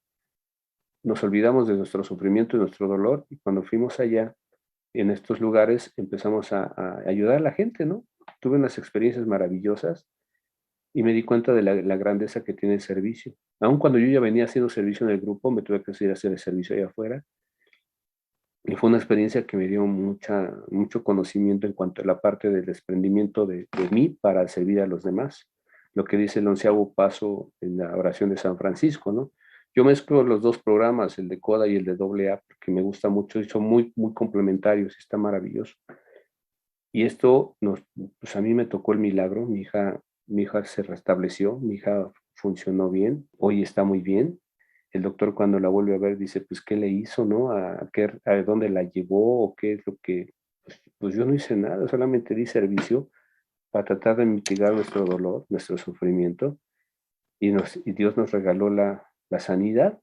nos olvidamos de nuestro sufrimiento y nuestro dolor, y cuando fuimos allá, en estos lugares, empezamos a ayudar a la gente, ¿no? Tuve unas experiencias maravillosas y me di cuenta de la grandeza que tiene el servicio. Aun cuando yo ya venía haciendo servicio en el grupo, me tuve que ir a hacer el servicio allá afuera. Y fue una experiencia que me dio mucho conocimiento en cuanto a la parte del desprendimiento de mí para servir a los demás. Lo que dice el 11º paso en la oración de San Francisco, ¿no? Yo mezclo los dos programas, el de Coda y el de AA, porque me gusta mucho y son muy complementarios, está maravilloso. Y esto pues a mí me tocó el milagro, mi hija se restableció, mi hija funcionó bien, hoy está muy bien. El doctor cuando la vuelve a ver dice, pues, ¿qué le hizo, no? ¿A dónde la llevó o qué es lo que...? Pues yo no hice nada, solamente di servicio para tratar de mitigar nuestro dolor, nuestro sufrimiento, y Dios nos regaló la sanidad,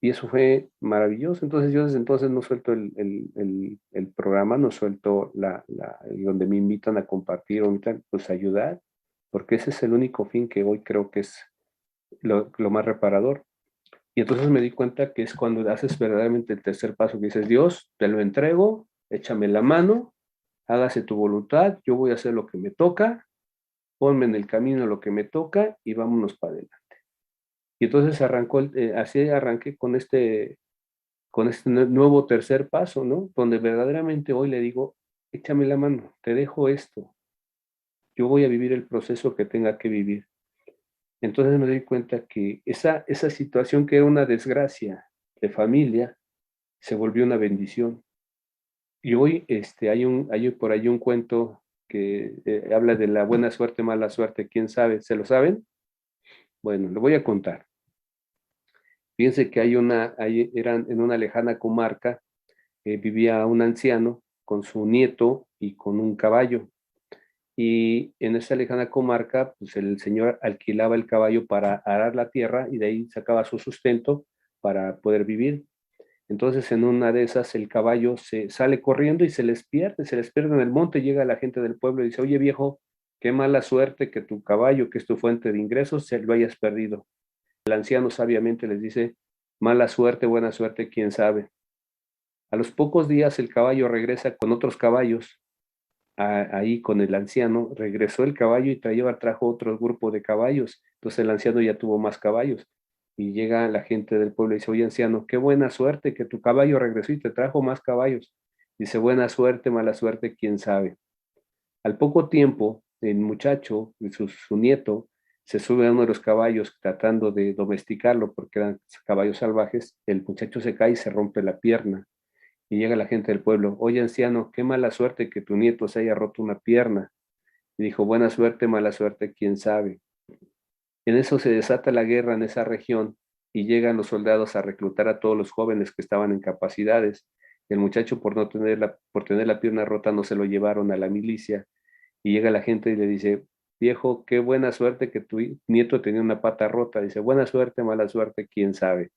y eso fue maravilloso. Entonces yo desde entonces no suelto el programa, no suelto donde me invitan a compartir o pues ayudar, porque ese es el único fin que hoy creo que es lo más reparador. Y entonces me di cuenta que es cuando haces verdaderamente el tercer paso, que dices, Dios, te lo entrego, échame la mano, hágase tu voluntad, yo voy a hacer lo que me toca, ponme en el camino lo que me toca y vámonos para adelante. Y entonces así arranqué con este nuevo tercer paso, ¿no? Donde verdaderamente hoy le digo, échame la mano, te dejo esto, yo voy a vivir el proceso que tenga que vivir. Entonces me doy cuenta que esa situación que era una desgracia de familia, se volvió una bendición. Y hoy hay por ahí un cuento que habla de la buena suerte, mala suerte, quién sabe, ¿se lo saben? Bueno, lo voy a contar. Fíjense que eran en una lejana comarca, vivía un anciano con su nieto y con un caballo. Y en esa lejana comarca, pues el señor alquilaba el caballo para arar la tierra y de ahí sacaba su sustento para poder vivir. Entonces, en una de esas, el caballo se sale corriendo y se les pierde en el monte. Llega la gente del pueblo y dice, oye viejo, qué mala suerte que tu caballo, que es tu fuente de ingresos, se lo hayas perdido. El anciano sabiamente les dice, mala suerte, buena suerte, quién sabe. A los pocos días el caballo regresa con otros caballos, ahí con el anciano, regresó el caballo y trajo otro grupo de caballos. Entonces el anciano ya tuvo más caballos. Y llega la gente del pueblo y dice, oye anciano, qué buena suerte que tu caballo regresó y te trajo más caballos. Dice, buena suerte, mala suerte, quién sabe. Al poco tiempo, el muchacho, su nieto, se sube a uno de los caballos tratando de domesticarlo porque eran caballos salvajes. El muchacho se cae y se rompe la pierna. Y llega la gente del pueblo, oye anciano, qué mala suerte que tu nieto se haya roto una pierna. Y dijo, buena suerte, mala suerte, quién sabe. En eso se desata la guerra en esa región y llegan los soldados a reclutar a todos los jóvenes que estaban en capacidades. El muchacho por tener la pierna rota no se lo llevaron a la milicia y llega la gente y le dice, viejo, qué buena suerte que tu nieto tenía una pata rota. Dice, buena suerte, mala suerte, quién sabe.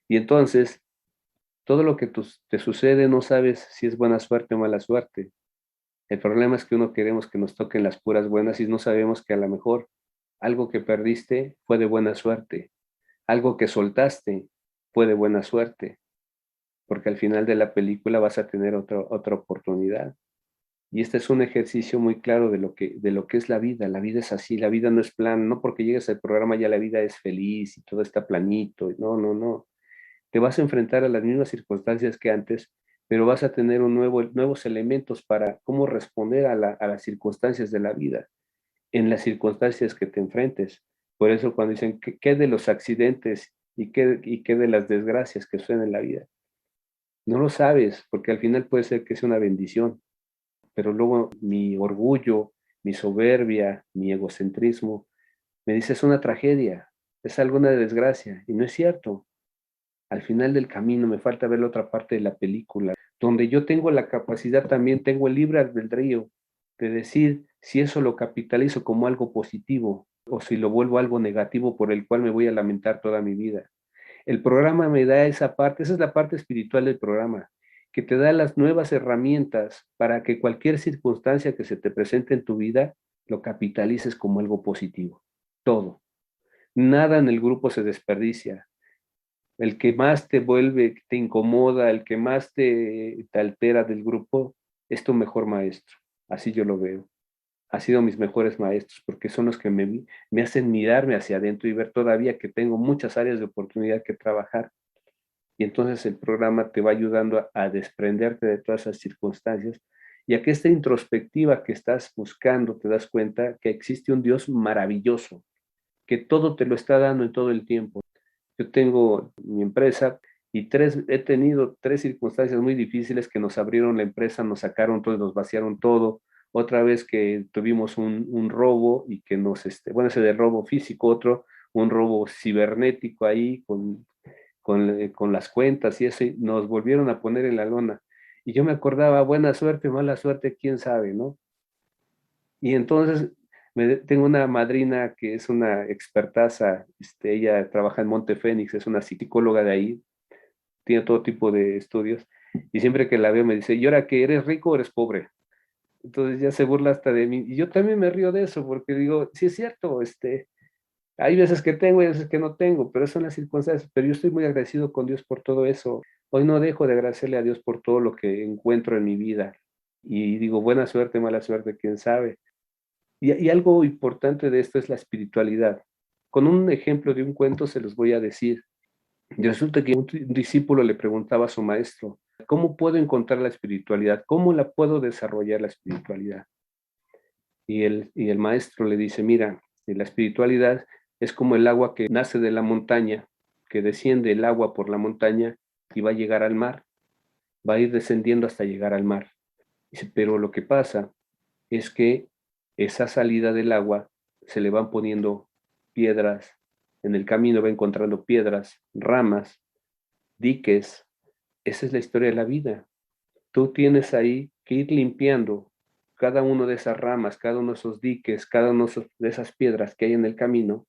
Y entonces, todo lo que te sucede no sabes si es buena suerte o mala suerte. El problema es que uno queremos que nos toquen las puras buenas y no sabemos que a lo mejor algo que perdiste fue de buena suerte, algo que soltaste fue de buena suerte, porque al final de la película vas a tener otra oportunidad. Y este es un ejercicio muy claro de lo que es la vida. La vida es así, la vida no es plan, no porque llegues al programa ya la vida es feliz y todo está planito. No, no, no. Te vas a enfrentar a las mismas circunstancias que antes, pero vas a tener nuevos elementos para cómo responder a las circunstancias de la vida, en las circunstancias que te enfrentes. Por eso cuando dicen, ¿qué de los accidentes y qué de las desgracias que suceden en la vida? No lo sabes, porque al final puede ser que sea una bendición, pero luego mi orgullo, mi soberbia, mi egocentrismo, me dice es una tragedia, es alguna desgracia, y no es cierto. Al final del camino me falta ver la otra parte de la película, donde yo tengo la capacidad también, tengo el libre albedrío de decir si eso lo capitalizo como algo positivo o si lo vuelvo algo negativo por el cual me voy a lamentar toda mi vida. El programa me da esa parte, esa es la parte espiritual del programa, que te da las nuevas herramientas para que cualquier circunstancia que se te presente en tu vida lo capitalices como algo positivo. Todo. Nada en el grupo se desperdicia. El que más te vuelve, te incomoda, el que más te altera del grupo, es tu mejor maestro. Así yo lo veo. Ha sido mis mejores maestros, porque son los que me hacen mirarme hacia adentro y ver todavía que tengo muchas áreas de oportunidad que trabajar. Y entonces el programa te va ayudando a desprenderte de todas esas circunstancias y a que esta introspectiva que estás buscando te das cuenta que existe un Dios maravilloso, que todo te lo está dando en todo el tiempo. Yo tengo mi empresa y he tenido tres circunstancias muy difíciles que nos abrieron la empresa, nos sacaron todo, nos vaciaron todo. Otra vez que tuvimos un robo y que bueno, ese de robo físico, otro, un robo cibernético ahí con las cuentas y eso, y nos volvieron a poner en la lona. Y yo me acordaba, buena suerte, mala suerte, quién sabe, ¿no? Y entonces tengo una madrina que es una expertaza, ella trabaja en Monte Fénix, es una psicóloga de ahí, tiene todo tipo de estudios, y siempre que la veo me dice, ¿y ahora que eres rico o eres pobre? Entonces ya se burla hasta de mí, y yo también me río de eso, porque digo, sí es cierto, hay veces que tengo y veces que no tengo, pero son las circunstancias, pero yo estoy muy agradecido con Dios por todo eso. Hoy no dejo de agradecerle a Dios por todo lo que encuentro en mi vida, y digo, buena suerte, mala suerte, quién sabe. Y algo importante de esto es la espiritualidad. Con un ejemplo de un cuento se los voy a decir. Y resulta que un discípulo le preguntaba a su maestro, ¿cómo puedo encontrar la espiritualidad? ¿Cómo la puedo desarrollar la espiritualidad? Y el maestro le dice, mira, la espiritualidad es como el agua que nace de la montaña, que desciende el agua por la montaña y va a llegar al mar, va a ir descendiendo hasta llegar al mar. Dice, pero lo que pasa es que esa salida del agua se le van poniendo piedras, en el camino va encontrando piedras, ramas, diques. Esa es la historia de la vida. Tú tienes ahí que ir limpiando cada uno de esas ramas, cada uno de esos diques, cada uno de esas piedras que hay en el camino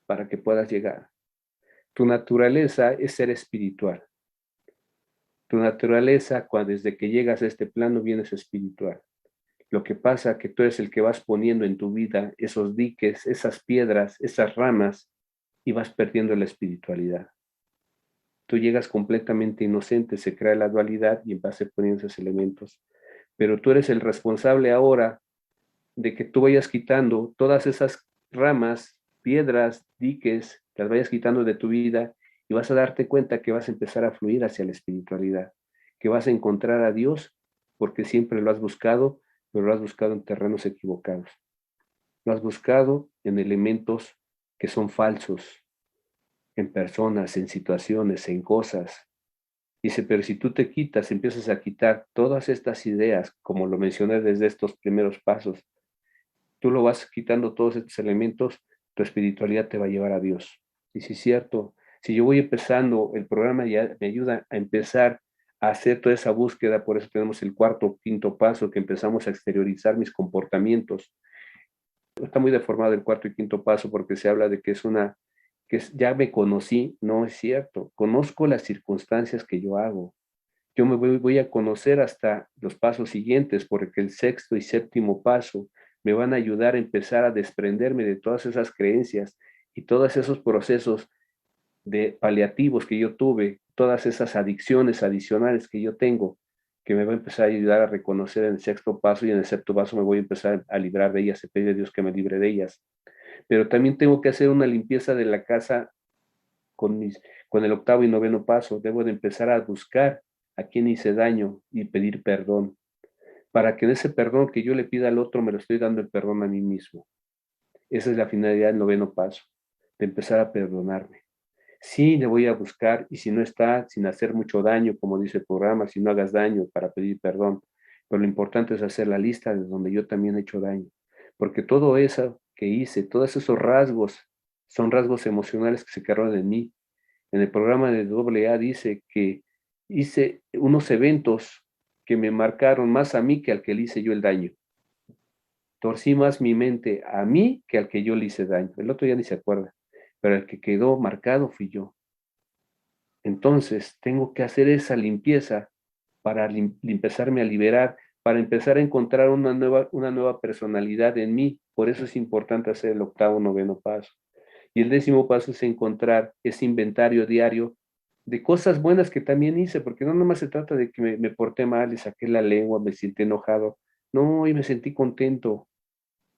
para que puedas llegar. Tu naturaleza es ser espiritual. Tu naturaleza, desde que llegas a este plano, vienes espiritual. Lo que pasa es que tú eres el que vas poniendo en tu vida esos diques, esas piedras, esas ramas, y vas perdiendo la espiritualidad. Tú llegas completamente inocente, se crea la dualidad y vas poniendo esos elementos. Pero tú eres el responsable ahora de que tú vayas quitando todas esas ramas, piedras, diques, las vayas quitando de tu vida y vas a darte cuenta que vas a empezar a fluir hacia la espiritualidad, que vas a encontrar a Dios porque siempre lo has buscado, pero lo has buscado en terrenos equivocados. Lo has buscado en elementos que son falsos, en personas, en situaciones, en cosas. Dice, pero si tú te quitas, empiezas a quitar todas estas ideas, como lo mencioné desde estos primeros pasos, tú lo vas quitando todos estos elementos, tu espiritualidad te va a llevar a Dios. Y si es cierto, si yo voy empezando, el programa ya me ayuda a empezar a hacer toda esa búsqueda, por eso tenemos el cuarto, quinto paso, que empezamos a exteriorizar mis comportamientos. Está muy deformado el cuarto y quinto paso porque se habla de que ya me conocí, no es cierto, conozco las circunstancias que yo hago. Yo me voy a conocer hasta los pasos siguientes, porque el sexto y séptimo paso me van a ayudar a empezar a desprenderme de todas esas creencias y todos esos procesos de paliativos que yo tuve, todas esas adicciones adicionales que yo tengo, que me va a empezar a ayudar a reconocer en el sexto paso y en el séptimo paso me voy a empezar a librar de ellas, a pedir a Dios que me libre de ellas. Pero también tengo que hacer una limpieza de la casa con el octavo y noveno paso. Debo de empezar a buscar a quien hice daño y pedir perdón, para que en ese perdón que yo le pida al otro me lo estoy dando el perdón a mí mismo. Esa es la finalidad del noveno paso, de empezar a perdonarme. Sí, le voy a buscar y si no está, sin hacer mucho daño, como dice el programa, si no hagas daño para pedir perdón. Pero lo importante es hacer la lista de donde yo también he hecho daño, porque todo eso que hice, todos esos rasgos, son rasgos emocionales que se quedaron en mí. En el programa de AA dice que hice unos eventos que me marcaron más a mí que al que le hice yo el daño. Torcí más mi mente a mí que al que yo le hice daño. El otro ya ni se acuerda, pero el que quedó marcado fui yo. Entonces, tengo que hacer esa limpieza para empezarme a liberar, para empezar a encontrar una nueva personalidad en mí. Por eso es importante hacer el octavo, noveno paso. Y el décimo paso es encontrar ese inventario diario de cosas buenas que también hice, porque no nomás se trata de que me porté mal y saqué la lengua, me sentí enojado. No, hoy me sentí contento.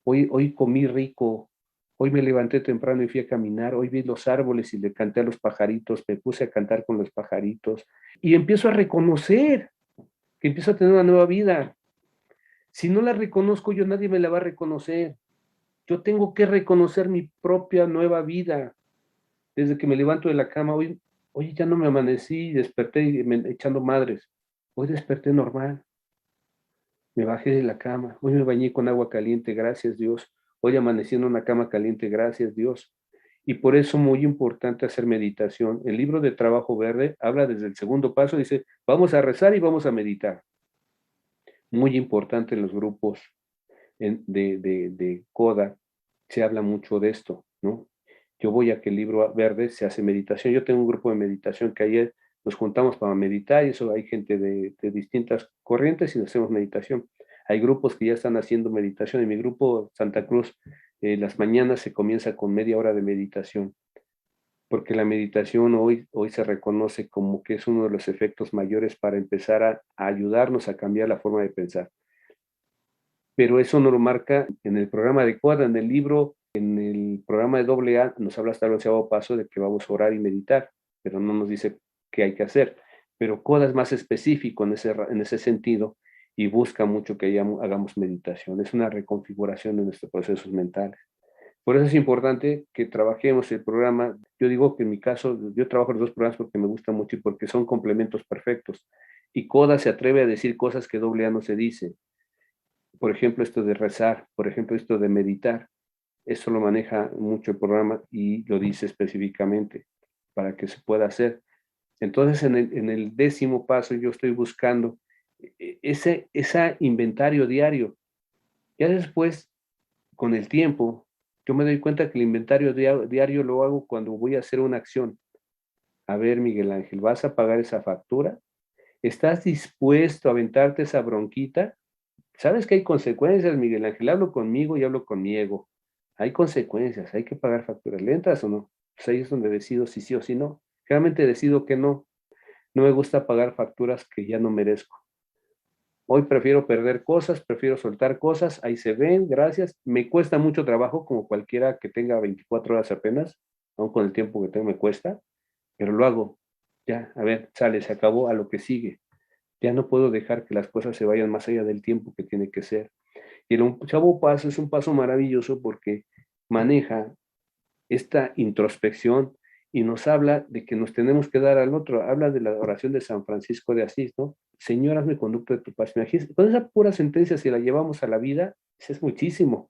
Hoy comí rico. Hoy me levanté temprano y fui a caminar, hoy vi los árboles y le canté a los pajaritos, me puse a cantar con los pajaritos y empiezo a reconocer que empiezo a tener una nueva vida. Si no la reconozco yo, nadie me la va a reconocer. Yo tengo que reconocer mi propia nueva vida. Desde que me levanto de la cama, hoy ya no me amanecí, desperté echando madres. Hoy desperté normal, me bajé de la cama, hoy me bañé con agua caliente, gracias Dios. Hoy amanecí en una cama caliente, gracias Dios. Y por eso muy importante hacer meditación. El libro de Trabajo Verde habla desde el segundo paso, dice, vamos a rezar y vamos a meditar. Muy importante en los grupos de CODA, se habla mucho de esto, ¿no? Yo voy a que el libro verde se hace meditación. Yo tengo un grupo de meditación que ayer nos juntamos para meditar y eso hay gente de distintas corrientes y hacemos meditación. Hay grupos que ya están haciendo meditación. En mi grupo Santa Cruz, las mañanas se comienza con media hora de meditación, porque la meditación hoy se reconoce como que es uno de los efectos mayores para empezar a ayudarnos a cambiar la forma de pensar. Pero eso no lo marca en el programa de Cuadra, en el libro, en el programa de AA, nos habla hasta el 11º paso de que vamos a orar y meditar, pero no nos dice qué hay que hacer. Pero Coda es más específico en ese sentido y busca mucho que hagamos meditación. Es una reconfiguración de nuestros procesos mentales. Por eso es importante que trabajemos el programa. Yo digo que en mi caso, yo trabajo los dos programas porque me gusta mucho y porque son complementos perfectos. Y Coda se atreve a decir cosas que AA no se dice. Por ejemplo, esto de rezar, por ejemplo, esto de meditar. Eso lo maneja mucho el programa y lo dice específicamente para que se pueda hacer. Entonces, en el 10º paso, yo estoy buscando ese inventario diario. Ya después, con el tiempo, yo me doy cuenta que el inventario diario lo hago cuando voy a hacer una acción. A ver, Miguel Ángel, ¿vas a pagar esa factura? ¿Estás dispuesto a aventarte esa bronquita? Sabes que hay consecuencias, Miguel Ángel. Hablo conmigo y hablo con mi ego. Hay consecuencias, hay que pagar facturas. ¿Le entras o no? Pues ahí es donde decido si sí o si no. Realmente decido que no. No me gusta pagar facturas que ya no merezco. Hoy prefiero perder cosas, prefiero soltar cosas. Ahí se ven, gracias. Me cuesta mucho trabajo, como cualquiera que tenga 24 horas apenas, aun con el tiempo que tengo me cuesta, pero lo hago. Ya, a ver, sale, se acabó a lo que sigue. Ya no puedo dejar que las cosas se vayan más allá del tiempo que tiene que ser. Y el onceavo paso es un paso maravilloso porque maneja esta introspección y nos habla de que nos tenemos que dar al otro. Habla de la oración de San Francisco de Asís, ¿no? Señor, hazme conducto de tu paz. Imagínate, con esa pura sentencia, si la llevamos a la vida, es muchísimo.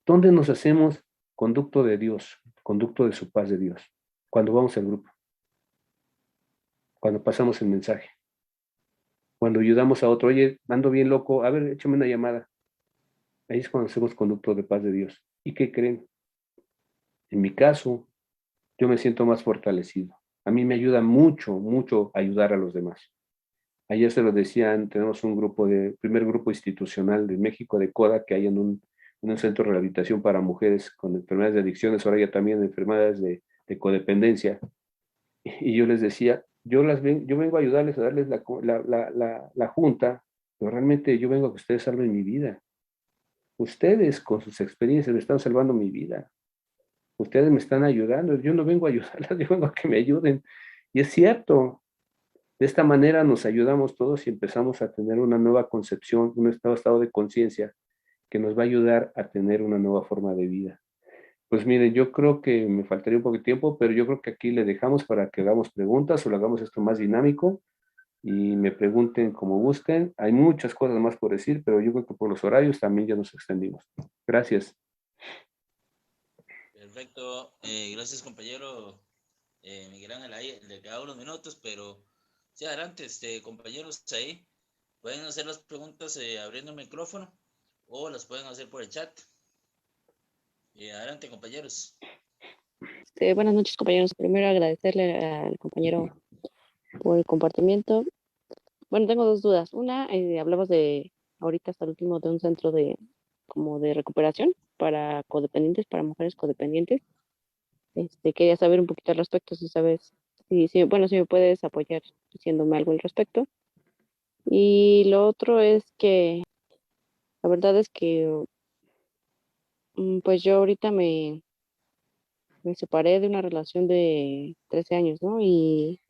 ¿Dónde nos hacemos conducto de Dios, conducto de su paz de Dios? Cuando vamos al grupo, cuando pasamos el mensaje, cuando ayudamos a otro, oye, ando bien loco, a ver, échame una llamada. Ahí es cuando hacemos conducto de paz de Dios. ¿Y qué creen? En mi caso, yo me siento más fortalecido. A mí me ayuda mucho, mucho ayudar a los demás. Ayer se lo decían, tenemos un primer grupo institucional de México de CODA que hay en un centro de rehabilitación para mujeres con enfermedades de adicciones, ahora ya también enfermedades de codependencia. Y yo les decía, yo vengo a ayudarles, a darles la junta, pero realmente yo vengo a que ustedes salven mi vida. Ustedes con sus experiencias me están salvando mi vida. Ustedes me están ayudando, yo no vengo a ayudarlas, yo vengo a que me ayuden. Y es cierto, de esta manera nos ayudamos todos y empezamos a tener una nueva concepción, un nuevo estado de conciencia que nos va a ayudar a tener una nueva forma de vida. Pues miren, yo creo que me faltaría un poco de tiempo, pero yo creo que aquí le dejamos para que hagamos preguntas o lo hagamos esto más dinámico y me pregunten como gusten. Hay muchas cosas más por decir, pero yo creo que por los horarios también ya nos extendimos. Gracias. Perfecto. Gracias, compañero Miguel Ángel. Ahí le quedaron unos minutos, pero sí, adelante, compañeros ahí. Pueden hacer las preguntas abriendo el micrófono o las pueden hacer por el chat. Adelante, compañeros. Buenas noches, compañeros. Primero agradecerle al compañero por el compartimiento. Bueno, tengo dos dudas. Una, hablamos ahorita hasta el último, de un centro como de recuperación para codependientes, para mujeres codependientes. Quería saber un poquito al respecto, si sabes, bueno, si me puedes apoyar diciéndome algo al respecto. Y lo otro es que la verdad es que Pues yo ahorita me separé de una relación de 13 años, ¿no? Y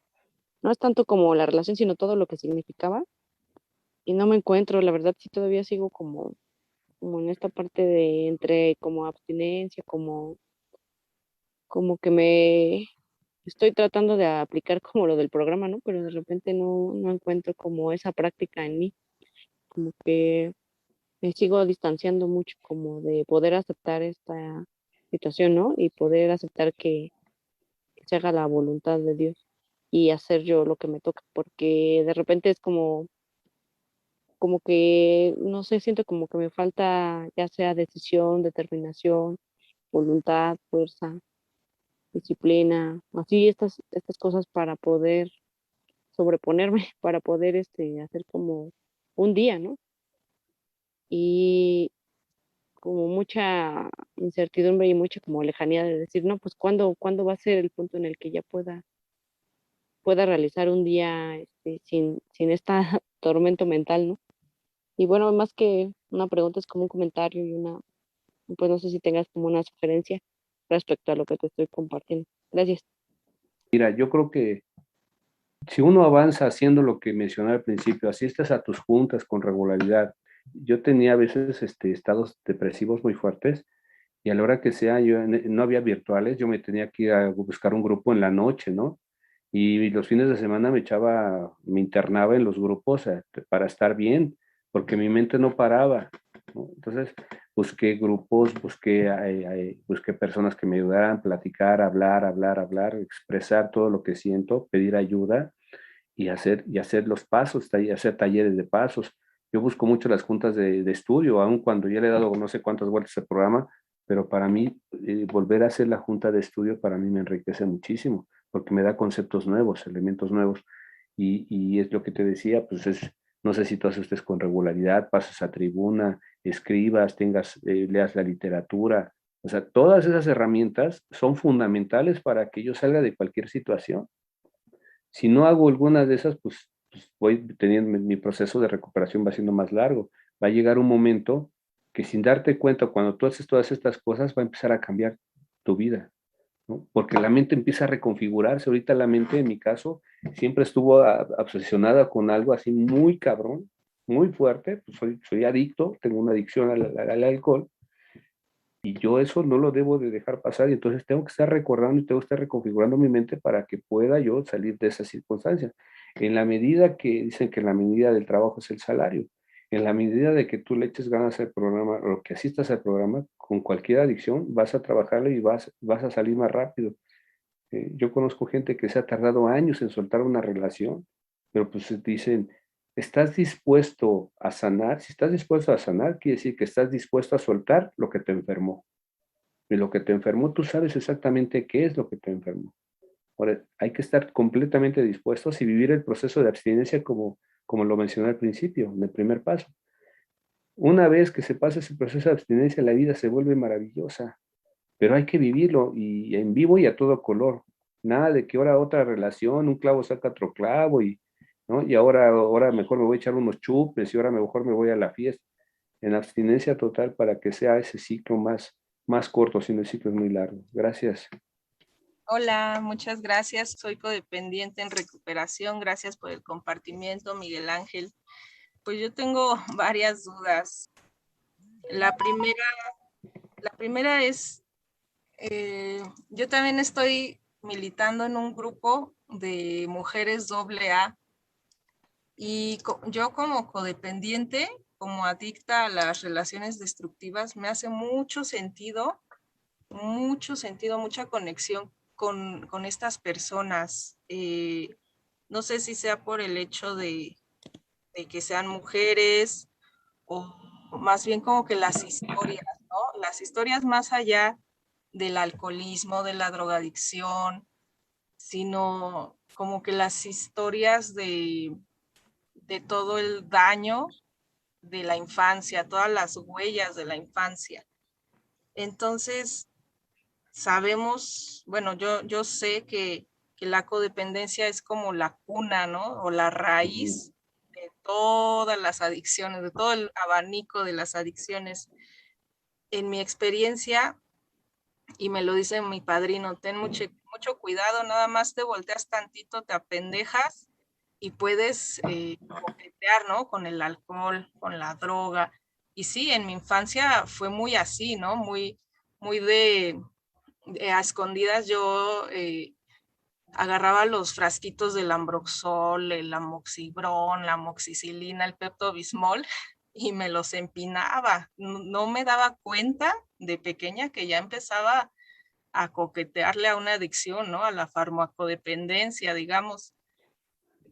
no es tanto como la relación, sino todo lo que significaba. Y no me encuentro, la verdad sí todavía sigo como en esta parte de entre como abstinencia, como que me estoy tratando de aplicar como lo del programa, ¿no? Pero de repente no encuentro como esa práctica en mí, como que me sigo distanciando mucho como de poder aceptar esta situación, ¿no? Y poder aceptar que se haga la voluntad de Dios y hacer yo lo que me toca, porque de repente es como que, no sé, siento como que me falta ya sea decisión, determinación, voluntad, fuerza, disciplina, así estas cosas para poder sobreponerme, para poder hacer como un día, ¿no? Y como mucha incertidumbre y mucha como lejanía de decir, no, pues ¿cuándo va a ser el punto en el que ya pueda realizar un día sin esta tormento mental, ¿no? Y bueno, más que una pregunta, es como un comentario y pues no sé si tengas como una sugerencia respecto a lo que te estoy compartiendo. Gracias. Mira, yo creo que si uno avanza haciendo lo que mencioné al principio, asistes a tus juntas con regularidad. Yo tenía a veces estados depresivos muy fuertes y a la hora que sea, no había virtuales, yo me tenía que ir a buscar un grupo en la noche, ¿no? Y los fines de semana me internaba en los grupos para estar bien, porque mi mente no paraba, ¿no? Entonces busqué grupos, busqué personas que me ayudaran a platicar, hablar, expresar todo lo que siento, pedir ayuda y hacer los pasos, hacer talleres de pasos. Yo busco mucho las juntas de estudio, aun cuando ya le he dado no sé cuántas vueltas al programa, pero para mí volver a hacer la junta de estudio para mí me enriquece muchísimo, porque me da conceptos nuevos, elementos nuevos. Y es lo que te decía, pues no sé si tú haces con regularidad, pases a tribuna, escribas, leas la literatura. O sea, todas esas herramientas son fundamentales para que yo salga de cualquier situación. Si no hago alguna de esas, pues voy teniendo mi proceso de recuperación va siendo más largo. Va a llegar un momento que sin darte cuenta, cuando tú haces todas estas cosas, va a empezar a cambiar tu vida, ¿no? Porque la mente empieza a reconfigurarse. Ahorita la mente, en mi caso, siempre estuvo obsesionada con algo así muy cabrón, muy fuerte. Pues soy adicto, tengo una adicción al alcohol y yo eso no lo debo de dejar pasar y entonces tengo que estar recordando y tengo que estar reconfigurando mi mente para que pueda yo salir de esas circunstancias. En la medida que dicen que la medida del trabajo es el salario, en la medida de que tú le eches ganas al programa o que asistas al programa, con cualquier adicción vas a trabajarlo y vas a salir más rápido. Yo conozco gente que se ha tardado años en soltar una relación, pero pues dicen, ¿estás dispuesto a sanar? Si estás dispuesto a sanar, quiere decir que estás dispuesto a soltar lo que te enfermó. Y lo que te enfermó, tú sabes exactamente qué es lo que te enfermó. Ahora, hay que estar completamente dispuestos y vivir el proceso de abstinencia como lo mencioné al principio, en el primer paso. Una vez que se pasa ese proceso de abstinencia, la vida se vuelve maravillosa, pero hay que vivirlo y en vivo y a todo color. Nada de que ahora otra relación, un clavo saca otro clavo ¿no? Y ahora mejor me voy a echar unos chupes y ahora mejor me voy a la fiesta. En abstinencia total para que sea ese ciclo más corto, sino el ciclo es muy largo. Gracias. Hola, muchas gracias. Soy codependiente en recuperación. Gracias por el compartimiento, Miguel Ángel. Pues yo tengo varias dudas. La primera es, yo también estoy militando en un grupo de mujeres AA y yo como codependiente, como adicta a las relaciones destructivas, me hace mucho sentido, mucha conexión con estas personas. No sé si sea por el hecho de que sean mujeres o más bien como que las historias, ¿no? Las historias más allá del alcoholismo, de la drogadicción, sino como que las historias de todo el daño de la infancia, todas las huellas de la infancia. Entonces, sabemos, bueno, yo sé que la codependencia es como la cuna, ¿no? O la raíz de todas las adicciones, de todo el abanico de las adicciones. en mi experiencia, y me lo dice mi padrino, ten mucho cuidado, nada más te volteas tantito, te apendejas y puedes coquetear, ¿no? Con el alcohol, con la droga. Y sí, en mi infancia fue muy así, ¿no? Muy a escondidas yo agarraba los frasquitos del Ambroxol, el Amoxicillin, la amoxicilina, el Pepto-Bismol y me los empinaba. No me daba cuenta de pequeña que ya empezaba a coquetearle a una adicción, ¿no? A la farmacodependencia, digamos.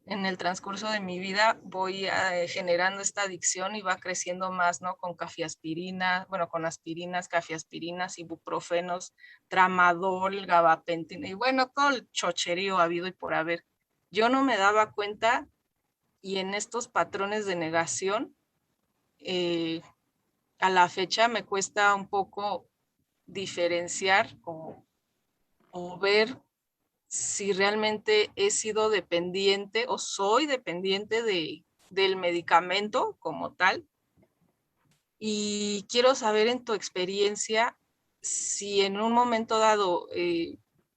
En el transcurso de mi vida voy generando esta adicción y va creciendo más, ¿no? Con cafeaspirina, bueno, con aspirinas, cafeaspirinas, ibuprofenos, tramadol, gabapentina, y bueno, todo el chocherío habido y por haber. Yo no me daba cuenta y en estos patrones de negación, a la fecha me cuesta un poco diferenciar o ver si realmente he sido dependiente o soy dependiente del medicamento como tal. Y quiero saber en tu experiencia si en un momento dado,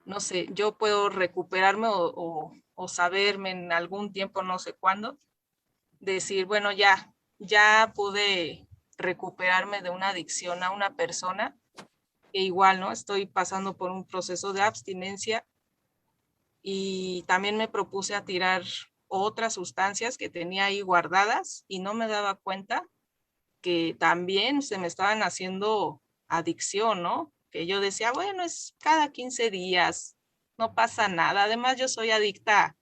no sé, yo puedo recuperarme o saberme en algún tiempo, no sé cuándo, decir, bueno, ya pude recuperarme de una adicción a una persona, e igual, ¿no? Estoy pasando por un proceso de abstinencia y también me propuse a tirar otras sustancias que tenía ahí guardadas y no me daba cuenta que también se me estaban haciendo adicción, ¿no? Que yo decía, bueno, es cada 15 días, no pasa nada. Además, yo soy adicta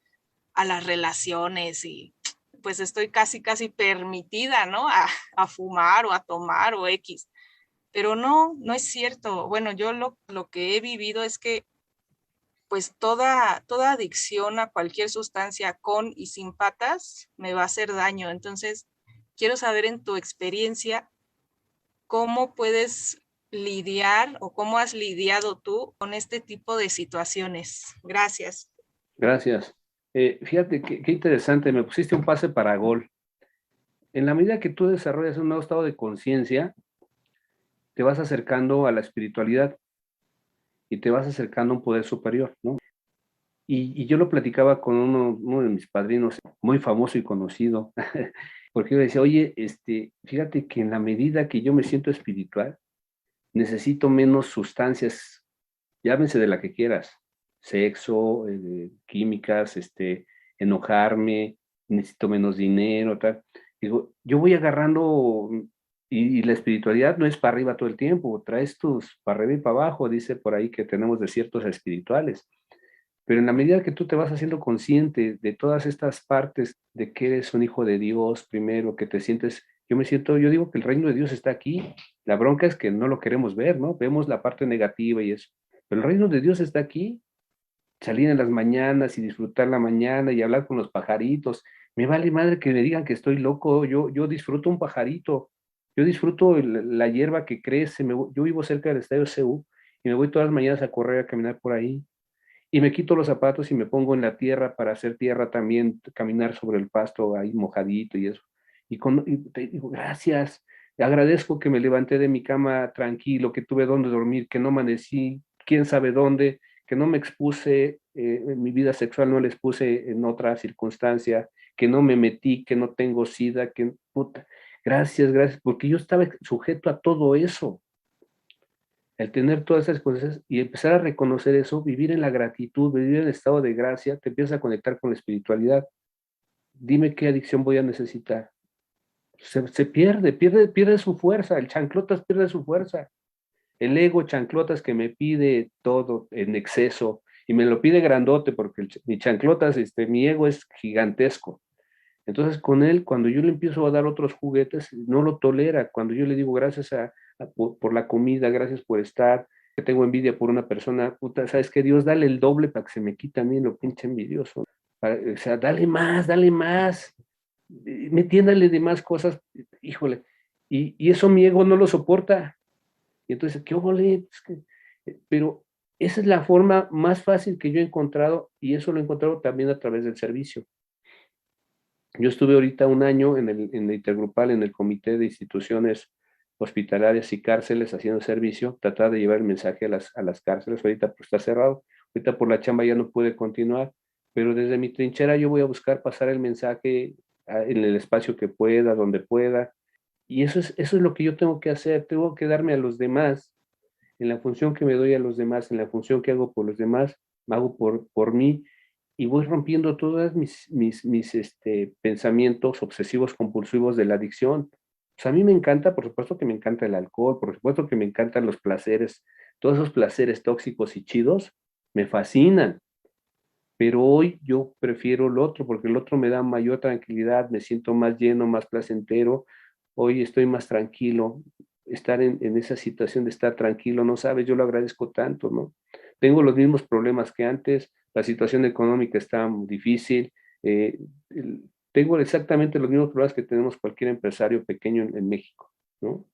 a las relaciones y pues estoy casi permitida, ¿no? A fumar o a tomar o X. Pero no es cierto. Bueno, yo lo que he vivido es que pues toda adicción a cualquier sustancia con y sin patas me va a hacer daño. Entonces, quiero saber en tu experiencia cómo puedes lidiar o cómo has lidiado tú con este tipo de situaciones. Gracias. Gracias. Fíjate qué interesante, me pusiste un pase para gol. En la medida que tú desarrollas un nuevo estado de conciencia, te vas acercando a la espiritualidad y te vas acercando a un poder superior, ¿no? Y yo lo platicaba con uno de mis padrinos, muy famoso y conocido, porque yo decía, oye, fíjate que en la medida que yo me siento espiritual, necesito menos sustancias, llámense de la que quieras, sexo, químicas, enojarme, necesito menos dinero, tal. Digo, yo voy agarrando, y la espiritualidad no es para arriba todo el tiempo, traes tus para arriba y para abajo, dice por ahí que tenemos desiertos espirituales. Pero en la medida que tú te vas haciendo consciente de todas estas partes, de que eres un hijo de Dios primero, que te sientes, yo digo que el reino de Dios está aquí. La bronca es que no lo queremos ver, ¿no? Vemos la parte negativa y eso. Pero el reino de Dios está aquí. Salir en las mañanas y disfrutar la mañana y hablar con los pajaritos. Me vale madre que me digan que estoy loco. Yo disfruto un pajarito. Yo disfruto la hierba que crece. Yo vivo cerca del estadio CU y me voy todas las mañanas a correr, a caminar por ahí. Y me quito los zapatos y me pongo en la tierra para hacer tierra también, caminar sobre el pasto ahí mojadito y eso. Y te digo, gracias, agradezco que me levanté de mi cama tranquilo, que tuve donde dormir, que no amanecí, quién sabe dónde, que no me expuse, en mi vida sexual no la expuse en otra circunstancia, que no me metí, que no tengo sida, que puta, gracias, porque yo estaba sujeto a todo eso. El tener todas esas cosas y empezar a reconocer eso, vivir en la gratitud, vivir en el estado de gracia, te empiezas a conectar con la espiritualidad. Dime qué adicción voy a necesitar. Se pierde su fuerza, el chanclotas pierde su fuerza. El ego chanclotas que me pide todo en exceso y me lo pide grandote porque mi chanclotas, mi ego es gigantesco. Entonces con él, cuando yo le empiezo a dar otros juguetes, no lo tolera. Cuando yo le digo gracias por la comida, gracias por estar, que tengo envidia por una persona, puta, ¿sabes qué? Dios, dale el doble para que se me quite a mí lo pinche envidioso. O sea, dale más, metiéndole de más cosas, híjole. Y eso mi ego no lo soporta. Y entonces, ¿qué óvole? Pero esa es la forma más fácil que yo he encontrado y eso lo he encontrado también a través del servicio. Yo estuve ahorita un año en el intergrupal, en el comité de instituciones hospitalarias y cárceles haciendo servicio, tratar de llevar el mensaje a las cárceles. Ahorita pues está cerrado, ahorita por la chamba ya no pude continuar, pero desde mi trinchera yo voy a buscar pasar el mensaje en el espacio que pueda, donde pueda, y eso es lo que yo tengo que hacer, tengo que darme a los demás, en la función que me doy a los demás, en la función que hago por los demás, me hago por mí, y voy rompiendo todos mis pensamientos obsesivos compulsivos de la adicción. Pues a mí me encanta, por supuesto que me encanta el alcohol, por supuesto que me encantan los placeres, todos esos placeres tóxicos y chidos, me fascinan, pero hoy yo prefiero el otro, porque el otro me da mayor tranquilidad, me siento más lleno, más placentero, hoy estoy más tranquilo, estar en esa situación de estar tranquilo, no sabes, yo lo agradezco tanto, ¿no? Tengo los mismos problemas que antes, la situación económica está muy difícil, eh, tengo exactamente los mismos problemas que tenemos cualquier empresario pequeño en México, ¿no?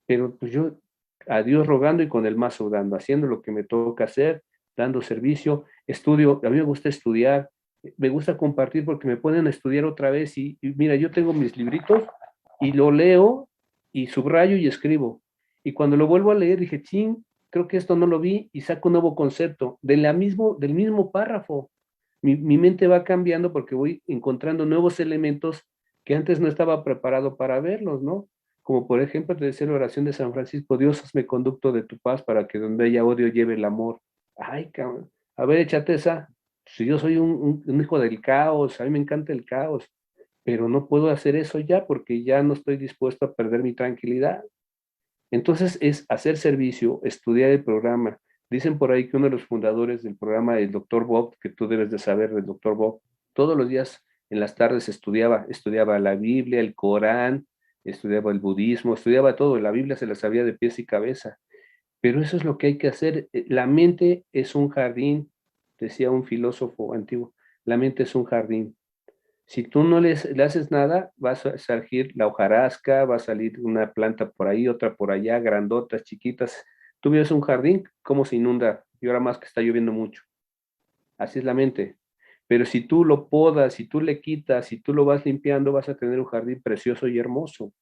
Pero pues yo a Dios rogando y con el mazo dando, haciendo lo que me toca hacer, dando servicio, estudio, a mí me gusta estudiar, me gusta compartir porque me ponen a estudiar otra vez y mira, yo tengo mis libritos y lo leo y subrayo y escribo. Y cuando lo vuelvo a leer dije, ching, creo que esto no lo vi y saco un nuevo concepto del mismo párrafo. Mi mente va cambiando porque voy encontrando nuevos elementos que antes no estaba preparado para verlos, ¿no? Como por ejemplo te decía la oración de San Francisco, Dios hazme conducto de tu paz para que donde haya odio lleve el amor. Ay, cabrón, a ver, échate esa. Si yo soy un hijo del caos, a mí me encanta el caos, pero no puedo hacer eso ya porque ya no estoy dispuesto a perder mi tranquilidad. Entonces es hacer servicio, estudiar el programa. Dicen por ahí que uno de los fundadores del programa, el doctor Bob, que tú debes de saber del doctor Bob, todos los días en las tardes estudiaba la Biblia, el Corán, estudiaba el budismo, estudiaba todo, la Biblia se la sabía de pies y cabeza. Pero eso es lo que hay que hacer. La mente es un jardín, decía un filósofo antiguo, la mente es un jardín. Si tú no le haces nada, va a surgir la hojarasca, va a salir una planta por ahí, otra por allá, grandotas, chiquitas. Tú ves un jardín, cómo se inunda, y ahora más que está lloviendo mucho. Así es la mente. Pero si tú lo podas, si tú le quitas, si tú lo vas limpiando, vas a tener un jardín precioso y hermoso.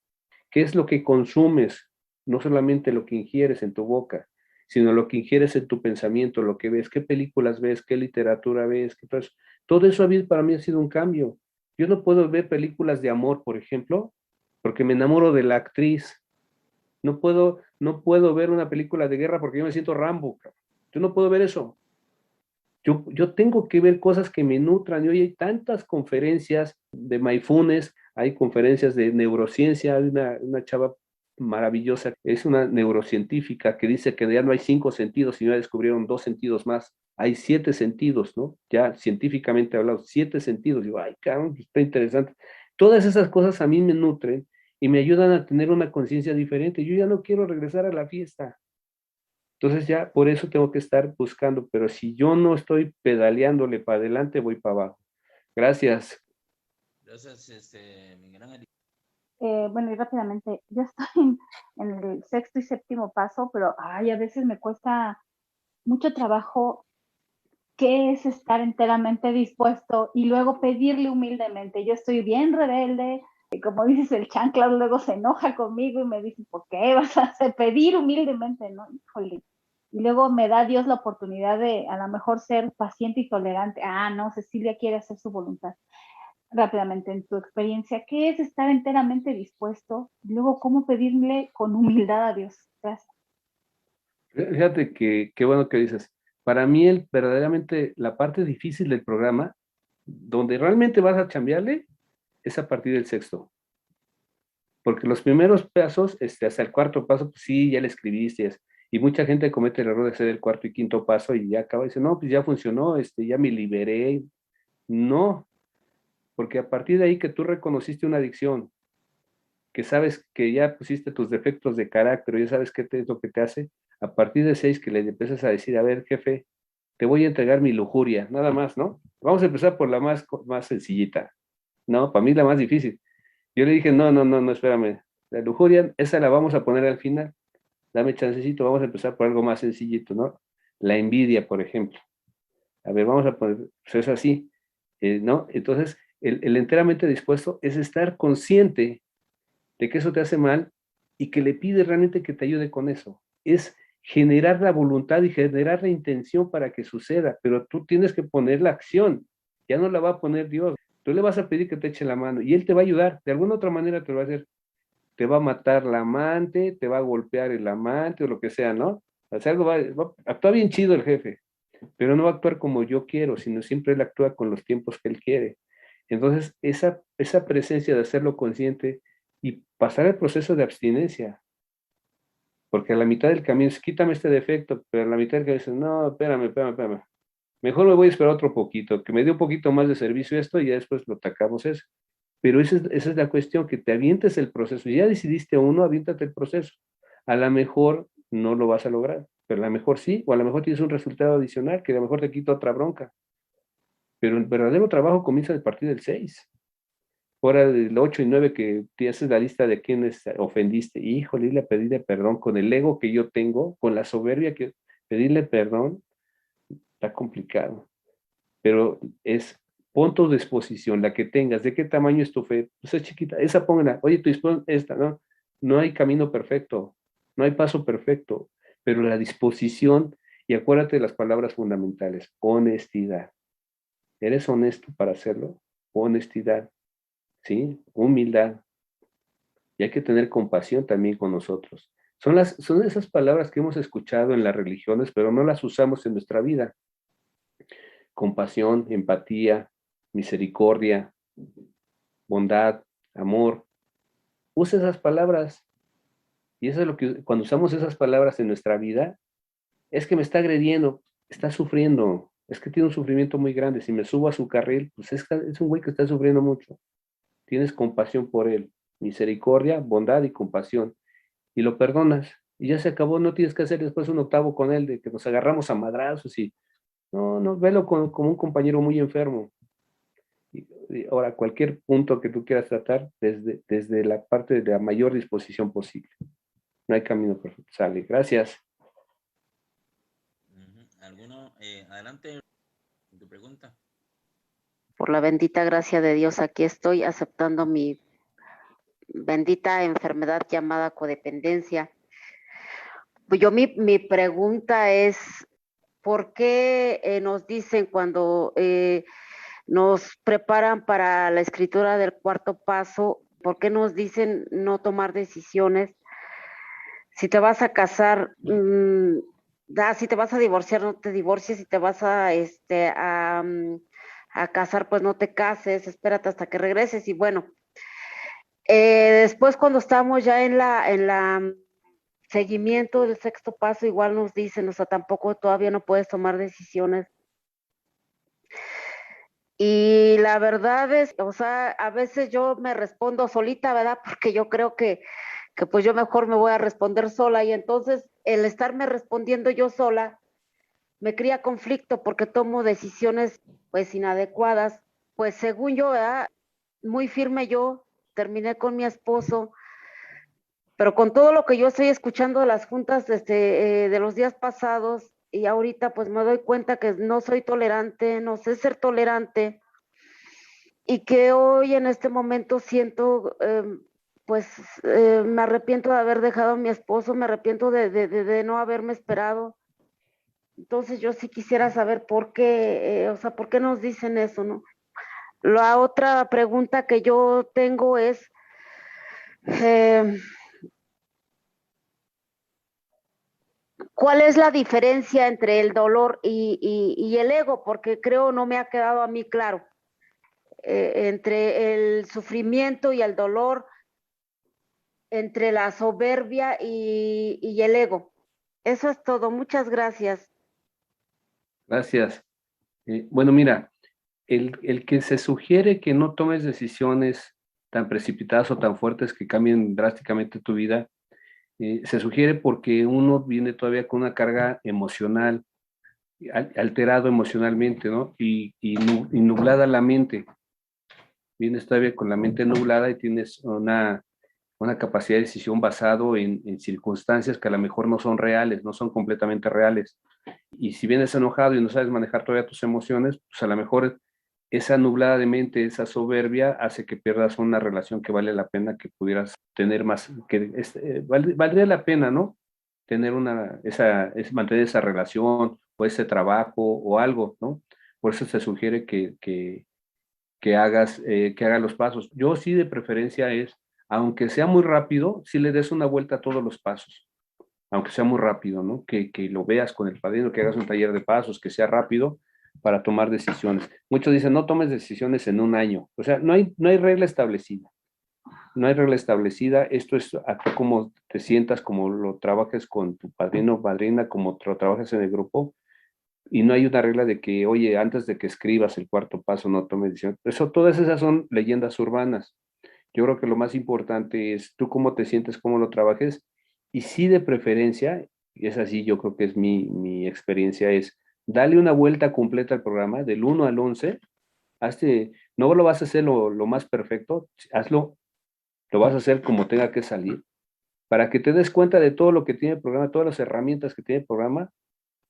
¿Qué es lo que consumes? No solamente lo que ingieres en tu boca, sino lo que ingieres en tu pensamiento, lo que ves, qué películas ves, qué literatura ves, todo eso para mí ha sido un cambio. Yo no puedo ver películas de amor, por ejemplo, porque me enamoro de la actriz. No puedo ver una película de guerra porque yo me siento Rambo. Yo no puedo ver eso. Yo tengo que ver cosas que me nutran. Y hoy hay tantas conferencias de mindfulness, hay conferencias de neurociencia, hay una chava maravillosa, es una neurocientífica que dice que ya no hay 5 sentidos, sino ya descubrieron 2 sentidos más. Hay 7 sentidos, ¿no? Ya científicamente hablado, 7 sentidos. Digo, ay, cabrón, está interesante. Todas esas cosas a mí me nutren y me ayudan a tener una conciencia diferente. Yo ya no quiero regresar a la fiesta. Entonces ya por eso tengo que estar buscando, pero si yo no estoy pedaleándole para adelante, voy para abajo. Gracias. Gracias, mi gran Bueno, y rápidamente, yo estoy en el sexto y séptimo paso, pero ay, a veces me cuesta mucho trabajo qué es estar enteramente dispuesto y luego pedirle humildemente. Yo estoy bien rebelde, y como dices, el chancla luego se enoja conmigo y me dice, ¿por qué vas a hacer pedir humildemente? No, híjole. Y luego me da Dios la oportunidad de a lo mejor ser paciente y tolerante. Ah, no, Cecilia quiere hacer su voluntad. Rápidamente, en tu experiencia, ¿qué es estar enteramente dispuesto? Y luego, ¿cómo pedirle con humildad a Dios? Gracias. Fíjate que qué bueno que dices. Para mí, verdaderamente la parte difícil del programa, donde realmente vas a chambearle, es a partir del sexto. Porque los primeros pasos, hasta el cuarto paso, pues sí, ya le escribiste. Y mucha gente comete el error de hacer el cuarto y quinto paso y ya acaba y dice, no, pues ya funcionó, ya me liberé. No, porque a partir de ahí que tú reconociste una adicción, que sabes que ya pusiste tus defectos de carácter, ya sabes qué es lo que te hace, a partir de 6 que le empiezas a decir, a ver, jefe, te voy a entregar mi lujuria, nada más, ¿no? Vamos a empezar por la más sencillita, ¿no? Para mí la más difícil. Yo le dije, no, no, no, no, espérame, la lujuria, esa la vamos a poner al final, dame chancecito, vamos a empezar por algo más sencillito, ¿no? La envidia, por ejemplo. A ver, vamos a poner, pues es así, ¿no? Entonces, el enteramente dispuesto es estar consciente de que eso te hace mal y que le pides realmente que te ayude con eso. Es generar la voluntad y generar la intención para que suceda, pero tú tienes que poner la acción, ya no la va a poner Dios. Tú le vas a pedir que te eche la mano y Él te va a ayudar, de alguna otra manera te lo va a hacer. Te va a matar la amante, te va a golpear el amante o lo que sea, ¿no? O sea, actúa bien chido el jefe, pero no va a actuar como yo quiero, sino siempre Él actúa con los tiempos que Él quiere. Entonces, esa presencia de hacerlo consciente y pasar el proceso de abstinencia, porque a la mitad del camino es, quítame este defecto, pero a la mitad del camino dices, no, espérame. Mejor me voy a esperar otro poquito, que me dé un poquito más de servicio esto y ya después lo atacamos eso. Pero esa es la cuestión, que te avientes el proceso. Ya decidiste uno, aviéntate el proceso. A lo mejor no lo vas a lograr, pero a lo mejor sí, o a lo mejor tienes un resultado adicional que a lo mejor te quita otra bronca. Pero el verdadero trabajo comienza a partir del 6. Ahora del 8 y 9 que te haces la lista de quienes ofendiste. Híjole, le pedirle perdón con el ego que yo tengo, con la soberbia que pedirle perdón, está complicado. Pero pon tu disposición, la que tengas, de qué tamaño es tu fe, pues es chiquita, esa póngala, oye, tu disposición, esta, ¿no? No hay camino perfecto, no hay paso perfecto, pero la disposición, y acuérdate de las palabras fundamentales, honestidad. ¿Eres honesto para hacerlo? Honestidad, ¿sí? Humildad. Y hay que tener compasión también con nosotros. Son esas palabras que hemos escuchado en las religiones, pero no las usamos en nuestra vida. Compasión, empatía, misericordia, bondad, amor. Usa esas palabras. Y eso es lo que, cuando usamos esas palabras en nuestra vida, es que me está agrediendo, está sufriendo, es que tiene un sufrimiento muy grande. Si me subo a su carril, pues es un güey que está sufriendo mucho. Tienes compasión por él, misericordia, bondad y compasión. Y lo perdonas. Y ya se acabó, no tienes que hacer después un octavo con él, de que nos agarramos a madrazos y... No, velo como un compañero muy enfermo. Y ahora, cualquier punto que tú quieras tratar, desde la parte de la mayor disposición posible. No hay camino perfecto. Sale, gracias. ¿Alguno? Adelante, tu pregunta. Por la bendita gracia de Dios, aquí estoy aceptando mi bendita enfermedad llamada codependencia. Pues mi pregunta es, ¿por qué nos dicen cuando nos preparan para la escritura del cuarto paso, por qué nos dicen no tomar decisiones? Si te vas a casar, si te vas a divorciar, no te divorcies. Si te vas a casar, pues no te cases, espérate hasta que regreses. Y bueno, después cuando estamos ya en la seguimiento del sexto paso, igual nos dicen, o sea, tampoco todavía no puedes tomar decisiones. Y la verdad es, o sea, a veces yo me respondo solita, ¿verdad? Porque yo creo que pues yo mejor me voy a responder sola, y entonces el estarme respondiendo yo sola me crea conflicto porque tomo decisiones pues inadecuadas. Pues según yo, ¿verdad? Muy firme yo, terminé con mi esposo, pero con todo lo que yo estoy escuchando de las juntas de los días pasados y ahorita, pues me doy cuenta que no soy tolerante, no sé ser tolerante, y que hoy en este momento siento, me arrepiento de haber dejado a mi esposo, me arrepiento de no haberme esperado. Entonces yo sí quisiera saber por qué, o sea, por qué nos dicen eso, ¿no? La otra pregunta que yo tengo es, ¿cuál es la diferencia entre el dolor y el ego? Porque creo no me ha quedado a mí claro. Entre el sufrimiento y el dolor, entre la soberbia y el ego. Eso es todo. Muchas gracias. Gracias. Bueno, mira, el que se sugiere que no tomes decisiones tan precipitadas o tan fuertes que cambien drásticamente tu vida, se sugiere porque uno viene todavía con una carga emocional, alterado emocionalmente, ¿no? Y nublada la mente. Vienes todavía con la mente nublada y tienes una capacidad de decisión basado en circunstancias que a lo mejor no son reales, no son completamente reales. Y si vienes enojado y no sabes manejar todavía tus emociones, pues a lo mejor esa nublada de mente, esa soberbia, hace que pierdas una relación que vale la pena que pudieras tener más, que valdría la pena, ¿no? Tener mantener esa relación o ese trabajo o algo, ¿no? Por eso se sugiere que hagas los pasos. Yo sí de preferencia es, aunque sea muy rápido, si le des una vuelta a todos los pasos, aunque sea muy rápido, ¿no? Que lo veas con el padrino, que hagas un taller de pasos, que sea rápido para tomar decisiones. Muchos dicen, no tomes decisiones en un año. O sea, no hay regla establecida. No hay regla establecida. Esto es a tú como te sientas, como lo trabajes con tu padrino o padrina, como lo trabajas en el grupo. Y no hay una regla de que, oye, antes de que escribas el cuarto paso, no tomes decisiones. Eso, todas esas son leyendas urbanas. Yo creo que lo más importante es tú cómo te sientes, cómo lo trabajes, y sí de preferencia, y es así, yo creo que es mi experiencia, es dale una vuelta completa al programa, del 1 al 11, no lo vas a hacer lo más perfecto, hazlo, lo vas a hacer como tenga que salir, para que te des cuenta de todo lo que tiene el programa, todas las herramientas que tiene el programa,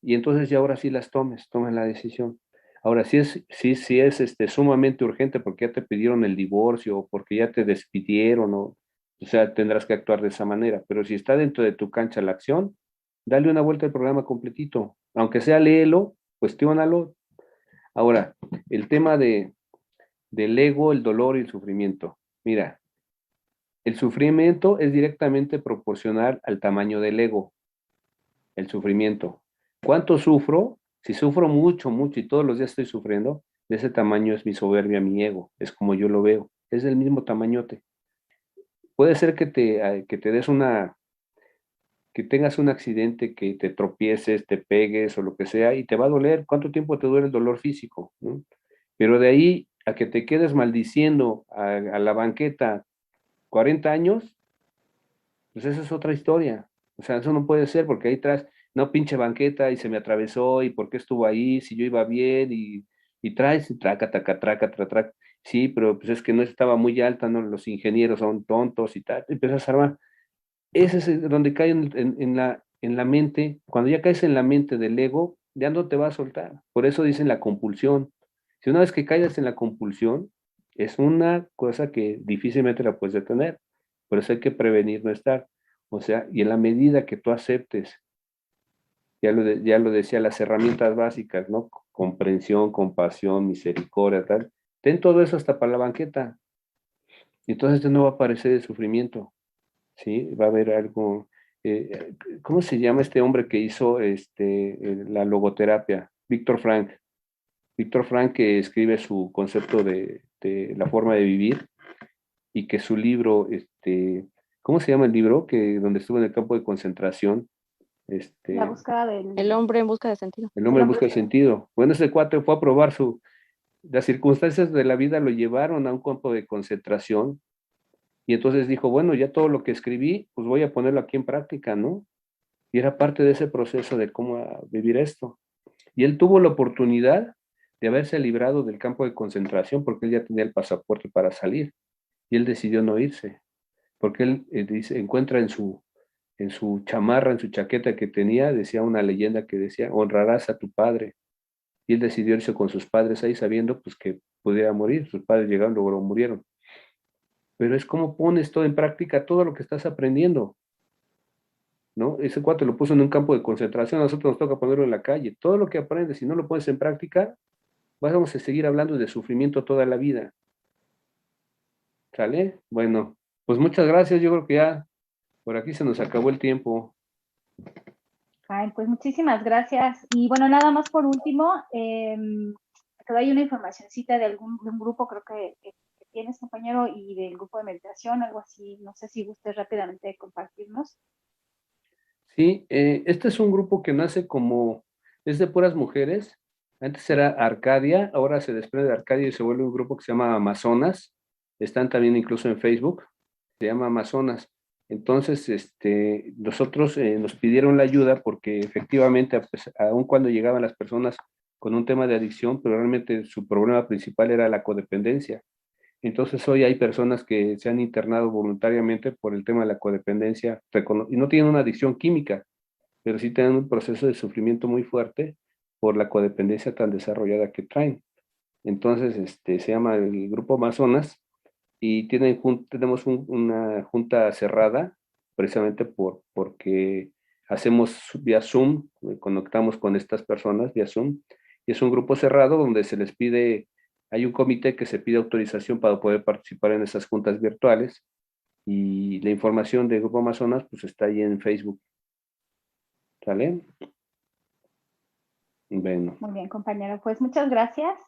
y entonces ya ahora sí tomes la decisión. Ahora, sí es sumamente urgente porque ya te pidieron el divorcio o porque ya te despidieron, o sea, tendrás que actuar de esa manera. Pero si está dentro de tu cancha la acción, dale una vuelta al programa completito. Aunque sea léelo, cuestiónalo. Ahora, el tema del ego, el dolor y el sufrimiento. Mira, el sufrimiento es directamente proporcional al tamaño del ego, el sufrimiento. ¿Cuánto sufro? Si sufro mucho, mucho y todos los días estoy sufriendo, de ese tamaño es mi soberbia, mi ego, es como yo lo veo, es del mismo tamañote. Puede ser que te que tengas un accidente, que te tropieces, te pegues o lo que sea, y te va a doler. ¿Cuánto tiempo te duele el dolor físico? ¿No? Pero de ahí a que te quedes maldiciendo a la banqueta 40 años, pues esa es otra historia. O sea, eso no puede ser porque ahí atrás, no, pinche banqueta y se me atravesó y por qué estuvo ahí, si yo iba bien y traes y traca, taca, traca, traca, traca. Sí, pero pues es que no estaba muy alta, ¿no? Los ingenieros son tontos y tal. Empiezas a armar. Ese es donde cae en la mente. Cuando ya caes en la mente del ego, ya no te va a soltar. Por eso dicen la compulsión. Si una vez que caigas en la compulsión, es una cosa que difícilmente la puedes detener. Por eso hay que prevenir no estar. O sea, y en la medida que tú aceptes, ya lo decía, las herramientas básicas, ¿no? Comprensión, compasión, misericordia, tal. Ten todo eso hasta para la banqueta. Y entonces no va a aparecer el sufrimiento. ¿Sí? Va a haber algo, ¿cómo se llama este hombre que hizo la logoterapia? Víctor Frank. Víctor Frank que escribe su concepto de la forma de vivir y que su libro, ¿cómo se llama el libro? Que donde estuvo en el campo de concentración, La búsqueda El hombre en busca de sentido. el hombre en busca de sentido. Bueno, ese cuate fue a probar las circunstancias de la vida lo llevaron a un campo de concentración. Y entonces dijo, bueno, ya todo lo que escribí, pues voy a ponerlo aquí en práctica, ¿no? Y era parte de ese proceso de cómo vivir esto. Y él tuvo la oportunidad de haberse librado del campo de concentración porque él ya tenía el pasaporte para salir. Y él decidió no irse, porque él encuentra en su chamarra, en su chaqueta que tenía, decía una leyenda que decía, honrarás a tu padre. Y él decidió irse con sus padres ahí sabiendo pues que pudiera morir. Sus padres llegaron, luego murieron. Pero es como pones todo en práctica, todo lo que estás aprendiendo, ¿no? Ese cuate lo puso en un campo de concentración, a nosotros nos toca ponerlo en la calle. Todo lo que aprendes, si no lo pones en práctica, vamos a seguir hablando de sufrimiento toda la vida. ¿Sale? Bueno, pues muchas gracias. Yo creo que ya por aquí se nos acabó el tiempo. Ay, pues muchísimas gracias. Y bueno, nada más por último, te doy una informacioncita de un grupo, creo que tienes, compañero, y del grupo de meditación, algo así. No sé si gustes rápidamente compartirnos. Sí, este es un grupo que nace es de puras mujeres. Antes era Arcadia, ahora se desprende de Arcadia y se vuelve un grupo que se llama Amazonas. Están también incluso en Facebook, se llama Amazonas. Entonces, nosotros nos pidieron la ayuda porque efectivamente, pues, aun cuando llegaban las personas con un tema de adicción, pero realmente su problema principal era la codependencia. Entonces hoy hay personas que se han internado voluntariamente por el tema de la codependencia y no tienen una adicción química, pero sí tienen un proceso de sufrimiento muy fuerte por la codependencia tan desarrollada que traen. Entonces, se llama el Grupo Amazonas y tenemos una junta cerrada precisamente porque hacemos vía Zoom, conectamos con estas personas vía Zoom, y es un grupo cerrado donde se les pide, hay un comité que se pide autorización para poder participar en esas juntas virtuales, y la información del Grupo Amazonas pues está ahí en Facebook. ¿Sale? Bueno. Muy bien, compañero. Pues muchas gracias.